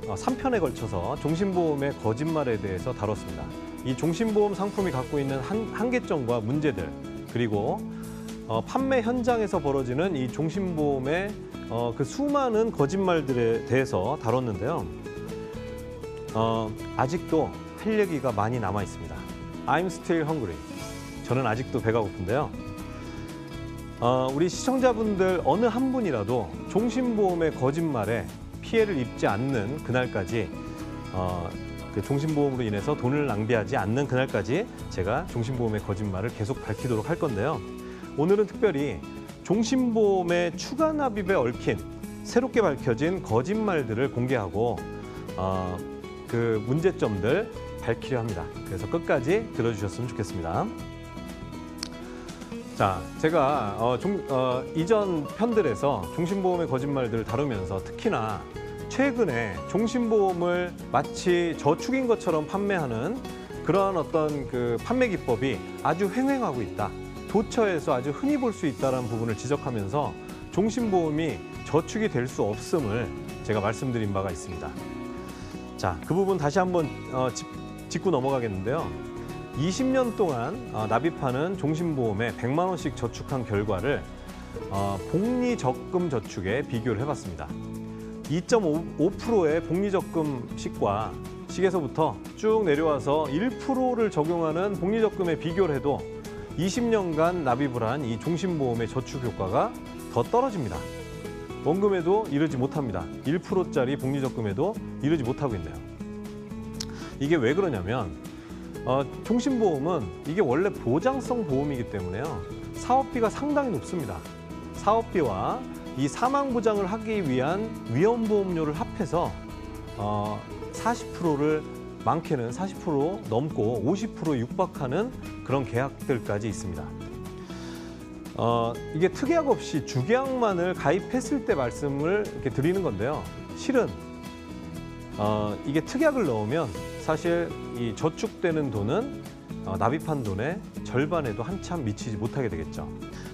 [SPEAKER 2] 3편에 걸쳐서 종신보험의 거짓말에 대해서 다뤘습니다. 이 종신보험 상품이 갖고 있는 한계점과 문제들, 그리고 판매 현장에서 벌어지는 이 종신보험의 그 수많은 거짓말들에 대해서 다뤘는데요. 아직도 할 얘기가 많이 남아 있습니다. I'm still hungry. 저는 아직도 배가 고픈데요. 우리 시청자분들 어느 한 분이라도 종신보험의 거짓말에 피해를 입지 않는 그날까지, 그 종신보험으로 인해서 돈을 낭비하지 않는 그날까지 제가 종신보험의 거짓말을 계속 밝히도록 할 건데요. 오늘은 특별히 종신보험의 추가 납입에 얽힌 새롭게 밝혀진 거짓말들을 공개하고 그 문제점들 밝히려 합니다. 그래서 끝까지 들어주셨으면 좋겠습니다. 자, 제가 이전 편들에서 종신보험의 거짓말들을 다루면서 특히나 최근에 종신보험을 마치 저축인 것처럼 판매하는 그러한 어떤 그 판매 기법이 아주 횡행하고 있다. 도처에서 아주 흔히 볼 수 있다는 부분을 지적하면서 종신보험이 저축이 될 수 없음을 제가 말씀드린 바가 있습니다. 자, 그 부분 다시 한번 짚고 넘어가겠는데요. 20년 동안 납입하는 종신보험에 100만 원씩 저축한 결과를 복리적금 저축에 비교를 해봤습니다. 2.5%의 복리적금식과 식에서부터 쭉 내려와서 1%를 적용하는 복리적금에 비교를 해도 20년간 납입을 한 이 종신보험의 저축 효과가 더 떨어집니다. 원금에도 이르지 못합니다. 1%짜리 복리적금에도 이르지 못하고 있네요. 이게 왜 그러냐면 종신보험은 이게 원래 보장성 보험이기 때문에요. 사업비가 상당히 높습니다. 사업비와 이 사망보장을 하기 위한 위험보험료를 합해서 40%를 많게는 40% 넘고 50% 육박하는 그런 계약들까지 있습니다. 이게 특약 없이 주계약만을 가입했을 때 말씀을 이렇게 드리는 건데요. 실은 이게 특약을 넣으면 사실 이 저축되는 돈은 납입한 돈의 절반에도 한참 미치지 못하게 되겠죠.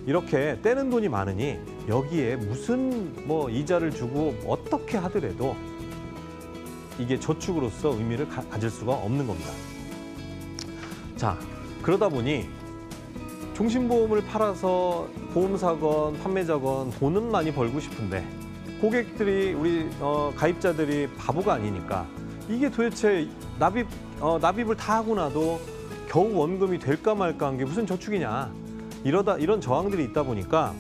[SPEAKER 2] 이렇게 떼는 돈이 많으니 여기에 무슨 이자를 주고 어떻게 하더라도 이게 저축으로서 의미를 가질 수가 없는 겁니다. 자, 그러다 보니 종신보험을 팔아서 보험사건, 판매자건 돈은 많이 벌고 싶은데 고객들이 우리 가입자들이 바보가 아니니까 이게 도대체 납입을 다 하고 나도 겨우 원금이 될까 말까 한 게 무슨 저축이냐 이런 저항들이 있다 보니까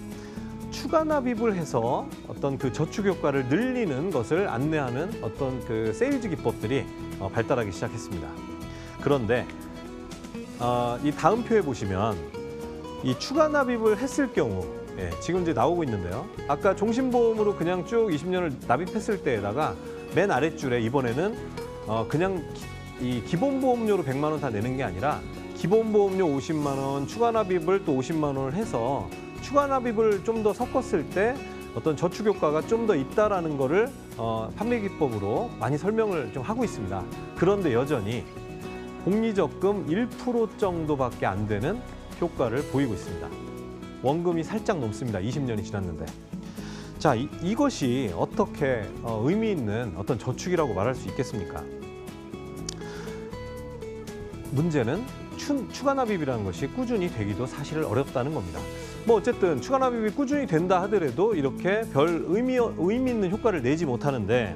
[SPEAKER 2] 추가 납입을 해서 어떤 그 저축 효과를 늘리는 것을 안내하는 어떤 그 세일즈 기법들이 발달하기 시작했습니다. 그런데 이 다음 표에 보시면 이 추가 납입을 했을 경우 지금 이제 나오고 있는데요. 아까 종신보험으로 그냥 쭉 20년을 납입했을 때에다가 맨 아랫줄에 이번에는 그냥 이 기본보험료로 100만 원 다 내는 게 아니라 기본보험료 50만 원, 추가 납입을 또 50만 원을 해서 추가 납입을 좀 더 섞었을 때 어떤 저축 효과가 좀 더 있다라는 거를 판매 기법으로 많이 설명을 좀 하고 있습니다. 그런데 여전히 복리적금 1% 정도밖에 안 되는 효과를 보이고 있습니다. 원금이 살짝 넘습니다. 20년이 지났는데. 자, 이것이 어떻게 의미 있는 어떤 저축이라고 말할 수 있겠습니까? 문제는 추가 납입이라는 것이 꾸준히 되기도 사실 어렵다는 겁니다. 어쨌든 추가 납입이 꾸준히 된다 하더라도 이렇게 별 의미 있는 효과를 내지 못하는데,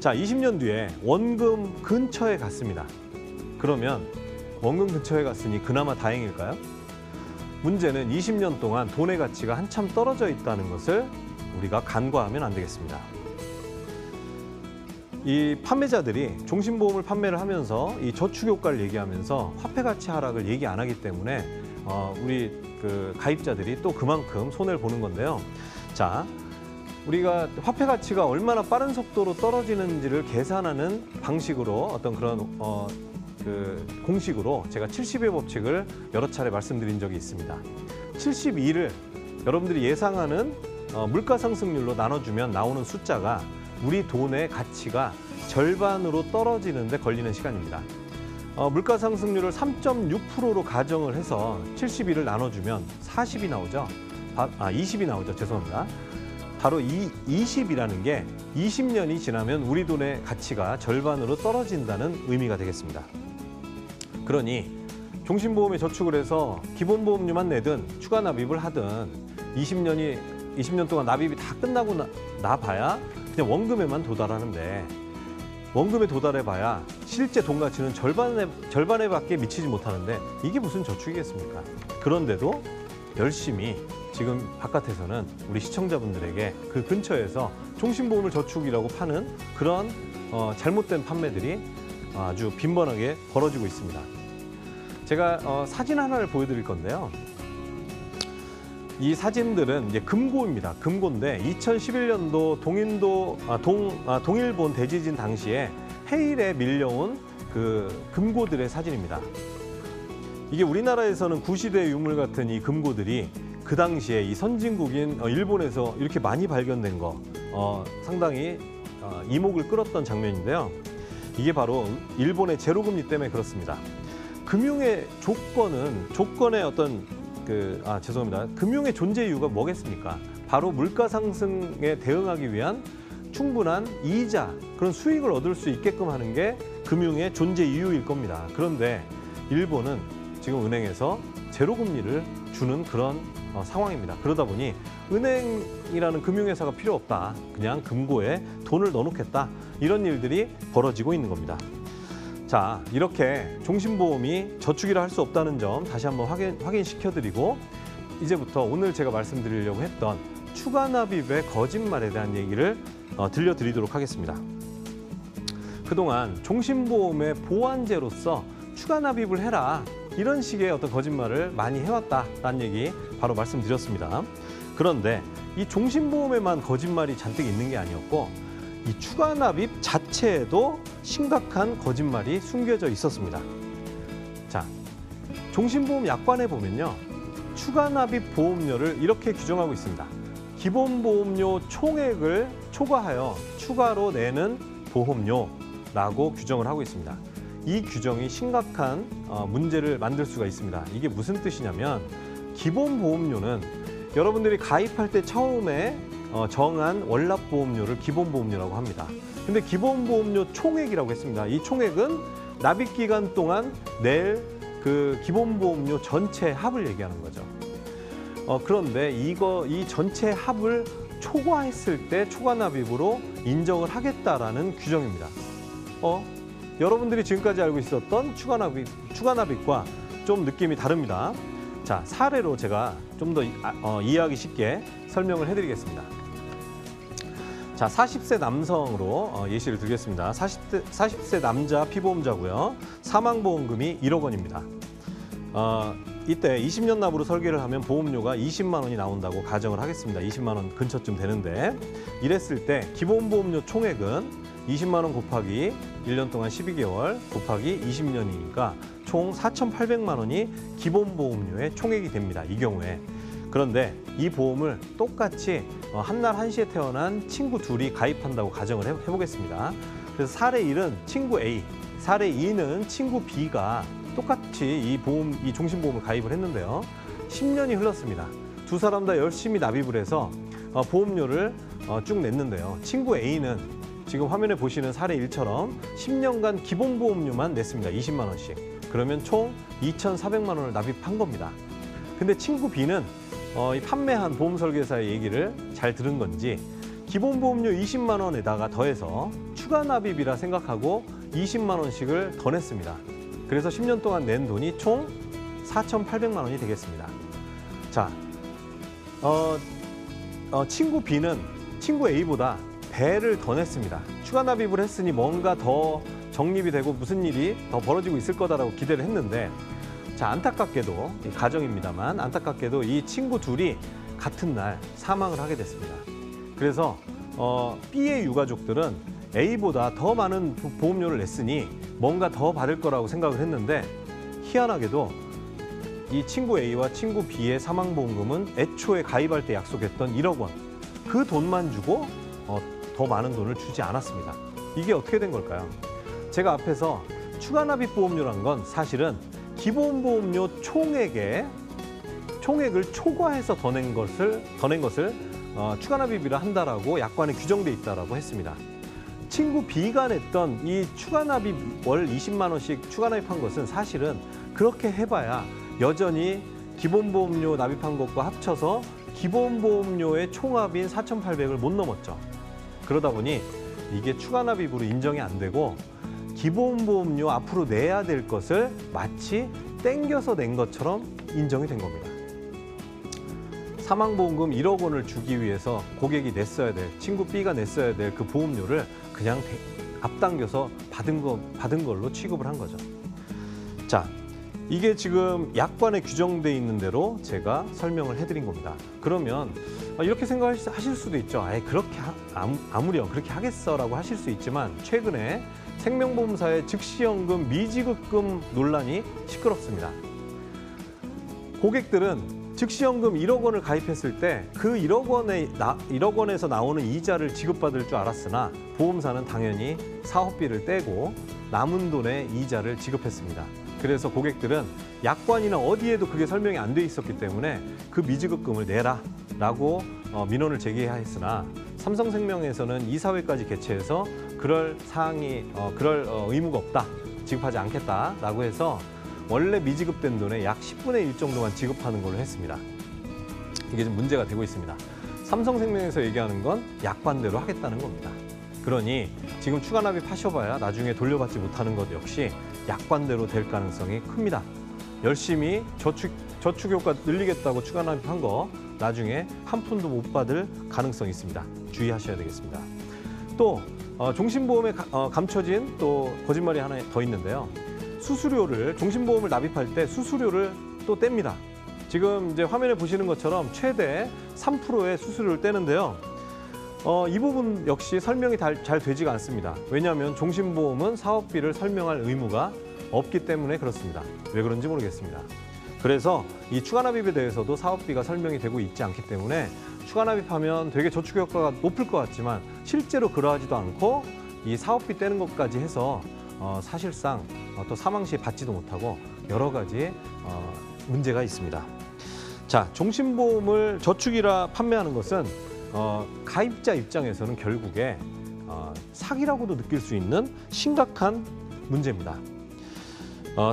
[SPEAKER 2] 자, 20년 뒤에 원금 근처에 갔습니다. 그러면 원금 근처에 갔으니 그나마 다행일까요? 문제는 20년 동안 돈의 가치가 한참 떨어져 있다는 것을 우리가 간과하면 안 되겠습니다. 이 판매자들이 종신보험을 판매를 하면서 이 저축 효과를 얘기하면서 화폐 가치 하락을 얘기 안 하기 때문에 우리 그 가입자들이 또 그만큼 손해를 보는 건데요. 자, 우리가 화폐 가치가 얼마나 빠른 속도로 떨어지는지를 계산하는 방식으로 어떤 그런 그 공식으로 제가 70의 법칙을 여러 차례 말씀드린 적이 있습니다. 72를 여러분들이 예상하는 물가 상승률로 나눠주면 나오는 숫자가 우리 돈의 가치가 절반으로 떨어지는 데 걸리는 시간입니다. 물가 상승률을 3.6%로 가정을 해서 72를 나눠주면 40이 나오죠. 20이 나오죠. 죄송합니다. 바로 이 20이라는 게 20년이 지나면 우리 돈의 가치가 절반으로 떨어진다는 의미가 되겠습니다. 그러니 종신보험에 저축을 해서 기본보험료만 내든 추가 납입을 하든 20년 동안 납입이 다 끝나고 나봐야 그냥 원금에만 도달하는데, 원금에 도달해봐야 실제 돈 가치는 절반에밖에 미치지 못하는데 이게 무슨 저축이겠습니까? 그런데도 열심히 지금 바깥에서는 우리 시청자분들에게 그 근처에서 종신보험을 저축이라고 파는 그런 잘못된 판매들이 아주 빈번하게 벌어지고 있습니다. 제가 사진 하나를 보여드릴 건데요. 이 사진들은 이제 금고입니다. 금고인데 2011년도 동일본 대지진 당시에 해일에 밀려온 그 금고들의 사진입니다. 이게 우리나라에서는 구시대 유물 같은 이 금고들이 그 당시에 이 선진국인 일본에서 이렇게 많이 발견된 거 상당히 이목을 끌었던 장면인데요. 이게 바로 일본의 제로금리 때문에 그렇습니다. 금융의 조건의 어떤 죄송합니다. 금융의 존재 이유가 뭐겠습니까? 바로 물가 상승에 대응하기 위한 충분한 이자, 그런 수익을 얻을 수 있게끔 하는 게 금융의 존재 이유일 겁니다. 그런데 일본은 지금 은행에서 제로금리를 주는 그런 상황입니다. 그러다 보니 은행이라는 금융회사가 필요 없다. 그냥 금고에 돈을 넣어놓겠다. 이런 일들이 벌어지고 있는 겁니다. 자, 이렇게 종신보험이 저축이라 할 수 없다는 점 다시 한번 확인시켜드리고, 이제부터 오늘 제가 말씀드리려고 했던 추가 납입의 거짓말에 대한 얘기를 들려드리도록 하겠습니다. 그동안 종신보험의 보완제로서 추가 납입을 해라, 이런 식의 어떤 거짓말을 많이 해왔다라는 얘기 바로 말씀드렸습니다. 그런데 이 종신보험에만 거짓말이 잔뜩 있는 게 아니었고, 이 추가 납입 자체에도 심각한 거짓말이 숨겨져 있었습니다. 자, 종신보험 약관에 보면요, 추가 납입 보험료를 이렇게 규정하고 있습니다. 기본보험료 총액을 초과하여 추가로 내는 보험료라고 규정을 하고 있습니다. 이 규정이 심각한 문제를 만들 수가 있습니다. 이게 무슨 뜻이냐면 기본 보험료는 여러분들이 가입할 때 처음에 정한 월납보험료를 기본보험료라고 합니다. 근데 기본보험료 총액이라고 했습니다. 이 총액은 납입기간 동안 낼 그 기본보험료 전체 합을 얘기하는 거죠. 그런데 이 전체 합을 초과했을 때 초과 납입으로 인정을 하겠다라는 규정입니다. 여러분들이 지금까지 알고 있었던 추가 납입과 좀 느낌이 다릅니다. 자, 사례로 제가 좀 더 이해하기 쉽게 설명을 해드리겠습니다. 자, 40세 남성으로 예시를 들겠습니다. 40세 남자 피보험자고요. 사망보험금이 1억 원입니다. 이때 20년 납으로 설계를 하면 보험료가 20만 원이 나온다고 가정을 하겠습니다. 20만 원 근처쯤 되는데 이랬을 때 기본보험료 총액은 20만 원 곱하기 1년 동안 12개월 곱하기 20년이니까 총 4,800만 원이 기본보험료의 총액이 됩니다. 이 경우에. 그런데 이 보험을 똑같이 한날 한시에 태어난 친구 둘이 가입한다고 가정을 해보겠습니다. 그래서 사례 1은 친구 A, 사례 2는 친구 B가 똑같이 이 종신보험을 가입을 했는데요. 10년이 흘렀습니다. 두 사람 다 열심히 납입을 해서 보험료를 쭉 냈는데요. 친구 A는 지금 화면에 보시는 사례 1처럼 10년간 기본보험료만 냈습니다. 20만 원씩. 그러면 총 2,400만 원을 납입한 겁니다. 근데 친구 B는 이 판매한 보험설계사의 얘기를 잘 들은 건지 기본보험료 20만 원에다가 더해서 추가 납입이라 생각하고 20만 원씩을 더 냈습니다. 그래서 10년 동안 낸 돈이 총 4,800만 원이 되겠습니다. 자, 친구 B는 친구 A보다 배를 더 냈습니다. 추가 납입을 했으니 뭔가 더 적립이 되고 무슨 일이 더 벌어지고 있을 거다라고 기대를 했는데 자, 안타깝게도 가정입니다만 안타깝게도 이 친구 둘이 같은 날 사망을 하게 됐습니다. 그래서 B의 유가족들은 A보다 더 많은 보험료를 냈으니 뭔가 더 받을 거라고 생각을 했는데 희한하게도 이 친구 A와 친구 B의 사망보험금은 애초에 가입할 때 약속했던 1억 원, 그 돈만 주고 더 많은 돈을 주지 않았습니다. 이게 어떻게 된 걸까요? 제가 앞에서 추가 납입 보험료란 건 사실은 기본보험료 총액을 초과해서 더 낸 것을 추가 납입이라 한다라고 약관에 규정돼 있다라고 했습니다. 친구 B가 냈던 이 추가 납입 월 20만 원씩 추가 납입한 것은 사실은 그렇게 해봐야 여전히 기본보험료 납입한 것과 합쳐서 기본보험료의 총합인 4,800을 못 넘었죠. 그러다 보니 이게 추가 납입으로 인정이 안 되고 기본보험료 앞으로 내야 될 것을 마치 땡겨서 낸 것처럼 인정이 된 겁니다. 사망보험금 1억 원을 주기 위해서 고객이 냈어야 될, 친구 B가 냈어야 될 그 보험료를 그냥 앞당겨서 받은 걸로 취급을 한 거죠. 자, 이게 지금 약관에 규정돼 있는 대로 제가 설명을 해드린 겁니다. 그러면 이렇게 생각하실 수도 있죠. 아예 그렇게 아무렴 그렇게 하겠어라고 하실 수 있지만 최근에 생명보험사의 즉시연금 미지급금 논란이 시끄럽습니다. 고객들은 즉시연금 1억 원을 가입했을 때 그 1억 원에서 나오는 이자를 지급받을 줄 알았으나 보험사는 당연히 사업비를 떼고 남은 돈의 이자를 지급했습니다. 그래서 고객들은 약관이나 어디에도 그게 설명이 안 돼 있었기 때문에 그 미지급금을 내라라고 민원을 제기했으나 삼성생명에서는 이사회까지 개최해서 그럴 의무가 없다, 지급하지 않겠다라고 해서 원래 미지급된 돈의 약 10분의 1 정도만 지급하는 걸로 했습니다. 이게 좀 문제가 되고 있습니다. 삼성생명에서 얘기하는 건 약관대로 하겠다는 겁니다. 그러니 지금 추가 납입하셔봐야 나중에 돌려받지 못하는 것 역시 약관대로 될 가능성이 큽니다. 열심히 저축 효과 늘리겠다고 추가 납입한 거 나중에 한 푼도 못 받을 가능성이 있습니다. 주의하셔야 되겠습니다. 또 종신보험에 감춰진 또 거짓말이 하나 더 있는데요. 수수료를 종신보험을 납입할 때 수수료를 또 뗍니다. 지금 이제 화면에 보시는 것처럼 최대 3%의 수수료를 떼는데요. 이 부분 역시 설명이 잘 되지가 않습니다. 왜냐하면 종신보험은 사업비를 설명할 의무가 없기 때문에 그렇습니다. 왜 그런지 모르겠습니다. 그래서 이 추가 납입에 대해서도 사업비가 설명이 되고 있지 않기 때문에 추가 납입하면 되게 저축 효과가 높을 것 같지만 실제로 그러하지도 않고 이 사업비 떼는 것까지 해서 사실상 또 사망 시에 받지도 못하고 여러 가지 문제가 있습니다. 자, 종신보험을 저축이라 판매하는 것은 가입자 입장에서는 결국에 사기라고도 느낄 수 있는 심각한 문제입니다.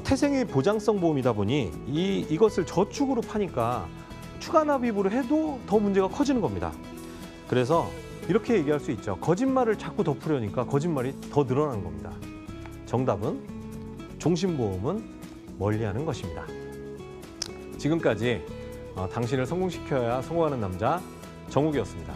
[SPEAKER 2] 태생의 보장성 보험이다 보니 이것을 저축으로 파니까 추가 납입으로 해도 더 문제가 커지는 겁니다. 그래서 이렇게 얘기할 수 있죠. 거짓말을 자꾸 덮으려니까 거짓말이 더 늘어나는 겁니다. 정답은 종신보험은 멀리하는 것입니다. 지금까지 당신을 성공시켜야 성공하는 남자 정욱이었습니다.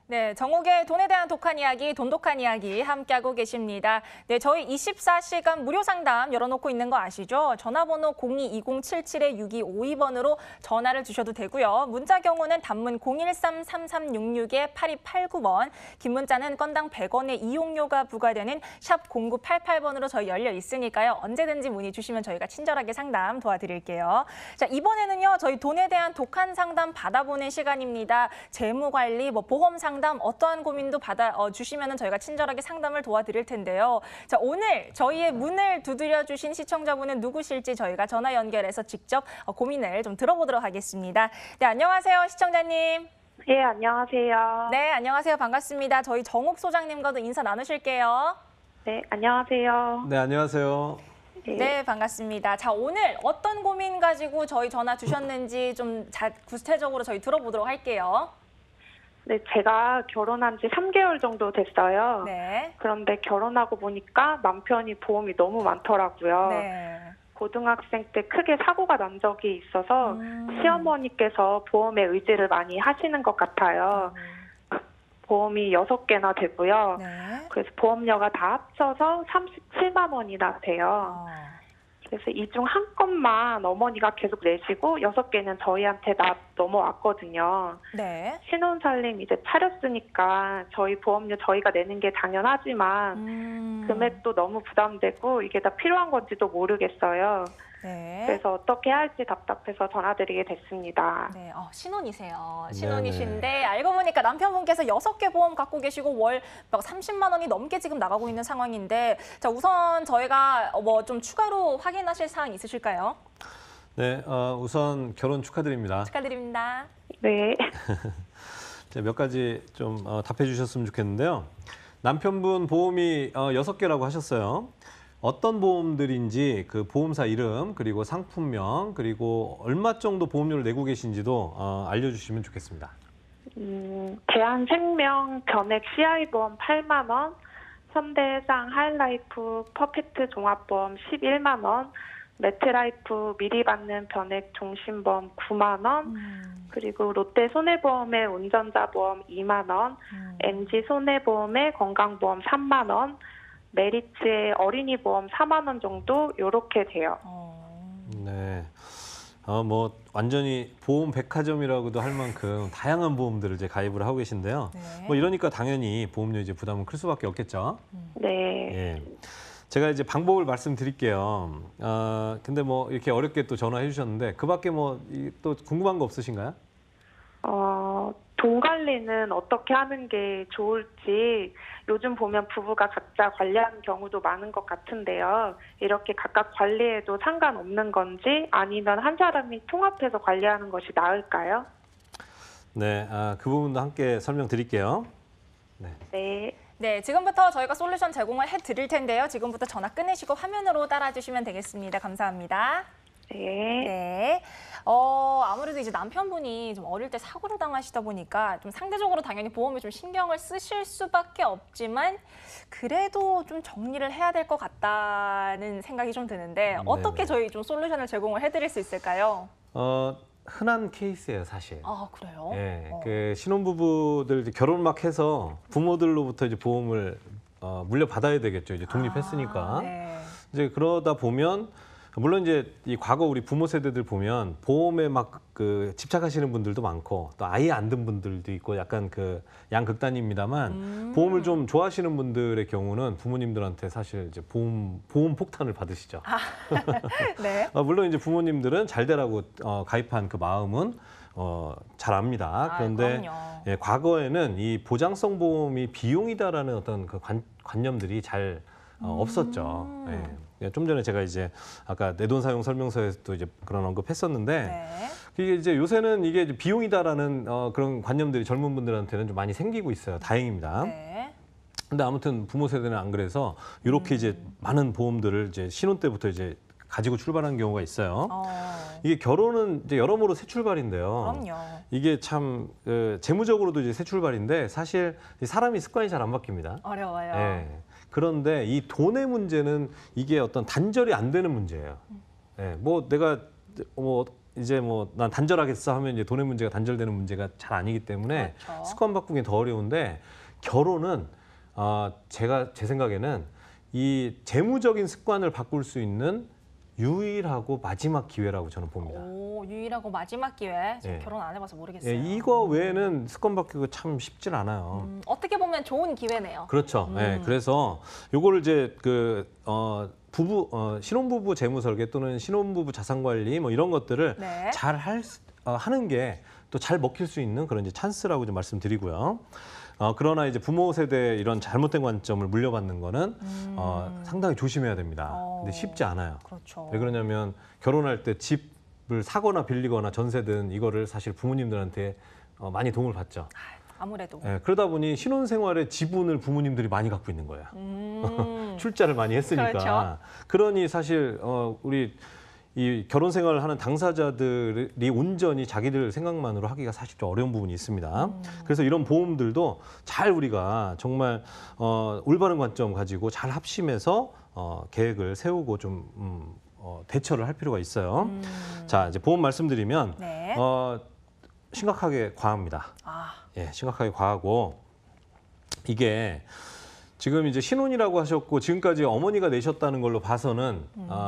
[SPEAKER 1] 네, 정옥의 돈에 대한 독한 이야기, 돈독한 이야기 함께하고 계십니다. 네, 저희 24시간 무료 상담 열어놓고 있는 거 아시죠? 전화번호 02-2077-6252번으로 전화를 주셔도 되고요. 문자 경우는 단문 013-3366-8289번, 긴 문자는 건당 100원의 이용료가 부과되는 샵 0988번으로 저희 열려 있으니까요. 언제든지 문의 주시면 저희가 친절하게 상담 도와드릴게요. 자, 이번에는요, 저희 돈에 대한 독한 상담 받아보는 시간입니다. 재무관리, 보험 상담, 어떠한 고민도 받아주시면 저희가 친절하게 상담을 도와드릴 텐데요. 자, 오늘 저희의 문을 두드려 주신 시청자분은 누구실지 저희가 전화 연결해서 직접 고민을 좀 들어보도록 하겠습니다. 네, 안녕하세요, 시청자님.
[SPEAKER 3] 예, 안녕하세요.
[SPEAKER 1] 네, 안녕하세요. 반갑습니다. 저희 정욱 소장님과도 인사 나누실게요.
[SPEAKER 3] 네, 안녕하세요.
[SPEAKER 2] 네, 안녕하세요.
[SPEAKER 1] 네, 반갑습니다. 자, 오늘 어떤 고민 가지고 저희 전화 주셨는지 좀 구체적으로 저희 들어보도록 할게요.
[SPEAKER 3] 네, 제가 결혼한 지 3개월 정도 됐어요.
[SPEAKER 1] 네.
[SPEAKER 3] 그런데 결혼하고 보니까 남편이 보험이 너무 많더라고요.
[SPEAKER 1] 네.
[SPEAKER 3] 고등학생 때 크게 사고가 난 적이 있어서 시어머니께서 보험에 의지를 많이 하시는 것 같아요. 보험이 6개나 되고요.
[SPEAKER 1] 네.
[SPEAKER 3] 그래서 보험료가 다 합쳐서 37만 원이나 돼요. 그래서 이 중 한 건만 어머니가 계속 내시고 6개는 저희한테 다 넘어왔거든요.
[SPEAKER 1] 네.
[SPEAKER 3] 신혼살림 이제 차렸으니까 저희 보험료 저희가 내는 게 당연하지만 금액도 너무 부담되고 이게 다 필요한 건지도 모르겠어요.
[SPEAKER 1] 네.
[SPEAKER 3] 그래서 어떻게 할지 답답해서 전화드리게 됐습니다.
[SPEAKER 1] 네, 신혼이세요. 신혼이신데 알고 보니까 남편분께서 6개 보험 갖고 계시고 월 30만 원이 넘게 지금 나가고 있는 상황인데, 자, 우선 저희가 좀 추가로 확인하실 사항 있으실까요?
[SPEAKER 2] 네, 우선 결혼 축하드립니다.
[SPEAKER 1] 축하드립니다.
[SPEAKER 3] 네.
[SPEAKER 2] 몇 가지 좀 답해 주셨으면 좋겠는데요. 남편분 보험이 6개라고 하셨어요. 어떤 보험들인지 그 보험사 이름, 그리고 상품명, 그리고 얼마 정도 보험료를 내고 계신지도 알려주시면 좋겠습니다.
[SPEAKER 3] 대한생명 변액 CI보험 8만 원, 현대해상 하이라이프 퍼펙트 종합보험 11만 원, 매트라이프 미리 받는 변액 종신보험 9만 원, 그리고 롯데 손해보험의 운전자보험 2만 원, MG 손해보험의 건강보험 3만 원, 메리츠의 어린이 보험 4만 원 정도 요렇게 돼요.
[SPEAKER 2] 네. 완전히 보험 백화점이라고도 할 만큼 다양한 보험들을 이제 가입을 하고 계신데요.
[SPEAKER 1] 네.
[SPEAKER 2] 이러니까 당연히 보험료 이제 부담은 클 수밖에 없겠죠.
[SPEAKER 3] 네.
[SPEAKER 2] 예. 제가 이제 방법을 말씀드릴게요. 근데 이렇게 어렵게 또 전화해 주셨는데 그 밖에 또 궁금한 거 없으신가요?
[SPEAKER 3] 돈 관리는 어떻게 하는 게 좋을지 요즘 보면 부부가 각자 관리하는 경우도 많은 것 같은데요. 이렇게 각각 관리해도 상관없는 건지 아니면 한 사람이 통합해서 관리하는 것이 나을까요?
[SPEAKER 2] 네, 그 부분도 함께 설명드릴게요. 네.
[SPEAKER 3] 네.
[SPEAKER 1] 네, 지금부터 저희가 솔루션 제공을 해드릴 텐데요. 지금부터 전화 끊으시고 화면으로 따라주시면 되겠습니다. 감사합니다.
[SPEAKER 3] 네.
[SPEAKER 1] 네. 아무래도 이제 남편분이 좀 어릴 때 사고를 당하시다 보니까 좀 상대적으로 당연히 보험에 좀 신경을 쓰실 수밖에 없지만 그래도 좀 정리를 해야 될 것 같다는 생각이 좀 드는데 어떻게
[SPEAKER 2] 네네.
[SPEAKER 1] 저희 좀 솔루션을 제공을 해드릴 수 있을까요?
[SPEAKER 2] 흔한 케이스예요, 사실.
[SPEAKER 1] 아, 그래요?
[SPEAKER 2] 예, 그 신혼부부들 이제 결혼 막 해서 부모들로부터 이제 보험을 물려받아야 되겠죠. 이제 독립했으니까.
[SPEAKER 1] 아, 네.
[SPEAKER 2] 이제 그러다 보면 물론 이제 이 과거 우리 부모 세대들 보면 보험에 막 그 집착하시는 분들도 많고 또 아예 안 든 분들도 있고 약간 그 양극단입니다만 보험을 좀 좋아하시는 분들의 경우는 부모님들한테 사실 이제 보험 폭탄을 받으시죠.
[SPEAKER 1] 네.
[SPEAKER 2] 물론 이제 부모님들은 잘 되라고 가입한 그 마음은 잘 압니다. 그런데
[SPEAKER 1] 그럼요.
[SPEAKER 2] 예, 과거에는 이 보장성 보험이 비용이다라는 어떤 그 관념들이 잘 없었죠. 예. 좀 전에 제가 이제 아까 내돈 사용 설명서에서도 이제 그런 언급했었는데
[SPEAKER 1] 네.
[SPEAKER 2] 이게 이제 요새는 이게 이제 비용이다라는 그런 관념들이 젊은 분들한테는 좀 많이 생기고 있어요. 다행입니다.
[SPEAKER 1] 네.
[SPEAKER 2] 근데 아무튼 부모 세대는 안 그래서 이렇게 이제 많은 보험들을 이제 신혼 때부터 이제 가지고 출발한 경우가 있어요. 이게 결혼은 이제 여러모로 새 출발인데요.
[SPEAKER 1] 그럼요.
[SPEAKER 2] 이게 참 재무적으로도 이제 새 출발인데 사실 이 사람이 습관이 잘 안 바뀝니다.
[SPEAKER 1] 어려워요.
[SPEAKER 2] 예. 그런데 이 돈의 문제는 이게 어떤 단절이 안 되는 문제예요. 예. 뭐 내가 뭐 이제 뭐 난 단절하겠어 하면 이제 돈의 문제가 단절되는 문제가 잘 아니기 때문에
[SPEAKER 1] 그렇죠.
[SPEAKER 2] 습관 바꾸기 더 어려운데 결혼은 제 생각에는 이 재무적인 습관을 바꿀 수 있는 유일하고 마지막 기회라고 저는 봅니다.
[SPEAKER 1] 오, 유일하고 마지막 기회. 제가
[SPEAKER 2] 예.
[SPEAKER 1] 결혼 안 해봐서 모르겠어요.
[SPEAKER 2] 예, 이거 외에는 습관 바뀌고 참 쉽진 않아요.
[SPEAKER 1] 어떻게 보면 좋은 기회네요.
[SPEAKER 2] 그렇죠. 예, 그래서 요거를 이제 신혼부부 재무 설계 또는 신혼부부 자산 관리 뭐 이런 것들을
[SPEAKER 1] 네.
[SPEAKER 2] 잘 하는 게 또 잘 먹힐 수 있는 그런 이제 찬스라고 좀 말씀드리고요. 그러나 이제 부모 세대 이런 잘못된 관점을 물려받는 거는 상당히 조심해야 됩니다. 근데 쉽지 않아요.
[SPEAKER 1] 그렇죠.
[SPEAKER 2] 왜 그러냐면 결혼할 때 집을 사거나 빌리거나 전세든 이거를 사실 부모님들한테 많이 도움을 받죠.
[SPEAKER 1] 아무래도.
[SPEAKER 2] 예, 그러다 보니 신혼생활의 지분을 부모님들이 많이 갖고 있는 거예요. 출자를 많이 했으니까.
[SPEAKER 1] 그렇죠.
[SPEAKER 2] 그러니 사실 우리 이 결혼 생활을 하는 당사자들이 온전히 자기들 생각만으로 하기가 사실 좀 어려운 부분이 있습니다. 그래서 이런 보험들도 잘 우리가 정말 올바른 관점 가지고 잘 합심해서 계획을 세우고 좀 대처를 할 필요가 있어요. 자, 이제 보험 말씀드리면
[SPEAKER 1] 네.
[SPEAKER 2] 심각하게 과합니다.
[SPEAKER 1] 아,
[SPEAKER 2] 예, 심각하게 과하고 이게 지금 이제 신혼이라고 하셨고 지금까지 어머니가 내셨다는 걸로 봐서는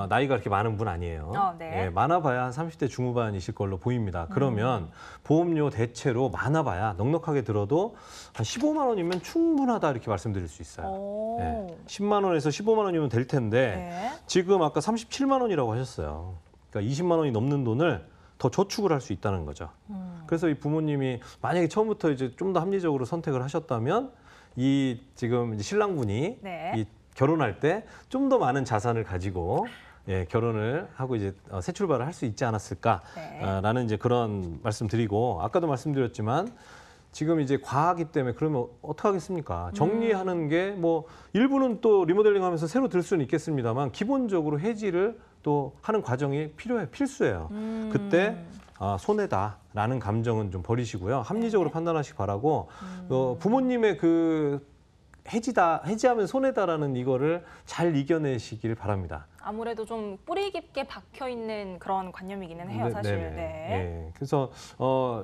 [SPEAKER 2] 나이가 그렇게 많은 분 아니에요.
[SPEAKER 1] 네.
[SPEAKER 2] 예, 많아봐야 한 30대 중후반이실 걸로 보입니다. 그러면 보험료 대체로 많아봐야 넉넉하게 들어도 한 15만 원이면 충분하다 이렇게 말씀드릴 수 있어요.
[SPEAKER 1] 오.
[SPEAKER 2] 예, 10만 원에서 15만 원이면 될 텐데
[SPEAKER 1] 네.
[SPEAKER 2] 지금 아까 37만 원이라고 하셨어요. 그러니까 20만 원이 넘는 돈을 더 저축을 할 수 있다는 거죠. 그래서 이 부모님이 만약에 처음부터 이제 좀 더 합리적으로 선택을 하셨다면 이 지금 이제 신랑분이
[SPEAKER 1] 네.
[SPEAKER 2] 이 결혼할 때 좀 더 많은 자산을 가지고 예, 결혼을 하고 이제 새 출발을 할 수 있지 않았을까라는 이제 그런 말씀드리고 아까도 말씀드렸지만 지금 이제 과하기 때문에 그러면 어떡하겠습니까? 정리하는 게 뭐 일부는 또 리모델링하면서 새로 들 수는 있겠습니다만 기본적으로 해지를 또 하는 과정이 필수예요. 그때 손해다라는 감정은 좀 버리시고요. 합리적으로 판단하시기 바라고 부모님의 그 해지하면 손해다라는 이거를 잘 이겨내시길 바랍니다.
[SPEAKER 1] 아무래도 좀 뿌리 깊게 박혀 있는 그런 관념이기는 해요,
[SPEAKER 2] 네,
[SPEAKER 1] 사실.
[SPEAKER 2] 네네.
[SPEAKER 1] 네.
[SPEAKER 2] 예. 그래서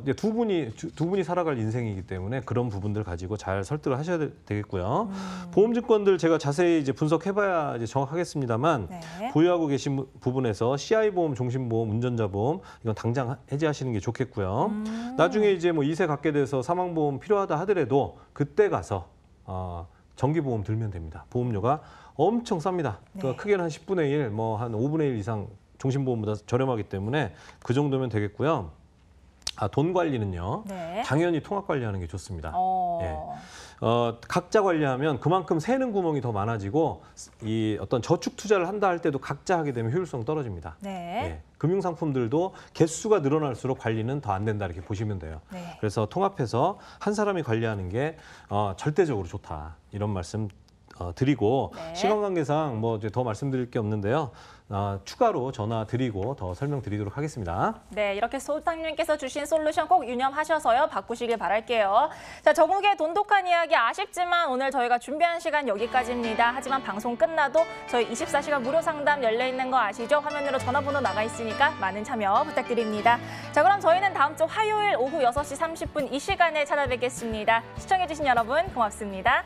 [SPEAKER 2] 이제 두 분이 살아갈 인생이기 때문에 그런 부분들 가지고 잘 설득을 하셔야 되겠고요. 보험증권들 제가 자세히 이제 분석해봐야 이제 정확하겠습니다만
[SPEAKER 1] 네.
[SPEAKER 2] 보유하고 계신 부분에서 CI 보험, 종신보험, 운전자 보험 이건 당장 해지하시는 게 좋겠고요. 나중에 이제 뭐 2세 갖게 돼서 사망보험 필요하다 하더라도 그때 가서 정기보험 들면 됩니다. 보험료가 엄청 쌉니다.
[SPEAKER 1] 네.
[SPEAKER 2] 그러니까 크게는 한 10분의 1, 뭐 한 5분의 1 이상 종신보험보다 저렴하기 때문에 그 정도면 되겠고요. 돈 관리는요.
[SPEAKER 1] 네.
[SPEAKER 2] 당연히 통합 관리하는 게 좋습니다.
[SPEAKER 1] 예.
[SPEAKER 2] 각자 관리하면 그만큼 새는 구멍이 더 많아지고 이 어떤 저축 투자를 한다 할 때도 각자 하게 되면 효율성 떨어집니다.
[SPEAKER 1] 네.
[SPEAKER 2] 예. 금융상품들도 개수가 늘어날수록 관리는 더 안 된다 이렇게 보시면 돼요.
[SPEAKER 1] 네.
[SPEAKER 2] 그래서 통합해서 한 사람이 관리하는 게 절대적으로 좋다 이런 말씀 드리고
[SPEAKER 1] 네.
[SPEAKER 2] 시간 관계상 뭐 이제 더 말씀드릴 게 없는데요. 추가로 전화 드리고 더 설명드리도록 하겠습니다.
[SPEAKER 1] 네, 이렇게 소장님께서 주신 솔루션 꼭 유념하셔서요. 바꾸시길 바랄게요. 자, 정욱의 돈독한 이야기 아쉽지만 오늘 저희가 준비한 시간 여기까지입니다. 하지만 방송 끝나도 저희 24시간 무료 상담 열려 있는 거 아시죠? 화면으로 전화번호 나가 있으니까 많은 참여 부탁드립니다. 자, 그럼 저희는 다음 주 화요일 오후 6시 30분 이 시간에 찾아뵙겠습니다. 시청해주신 여러분 고맙습니다.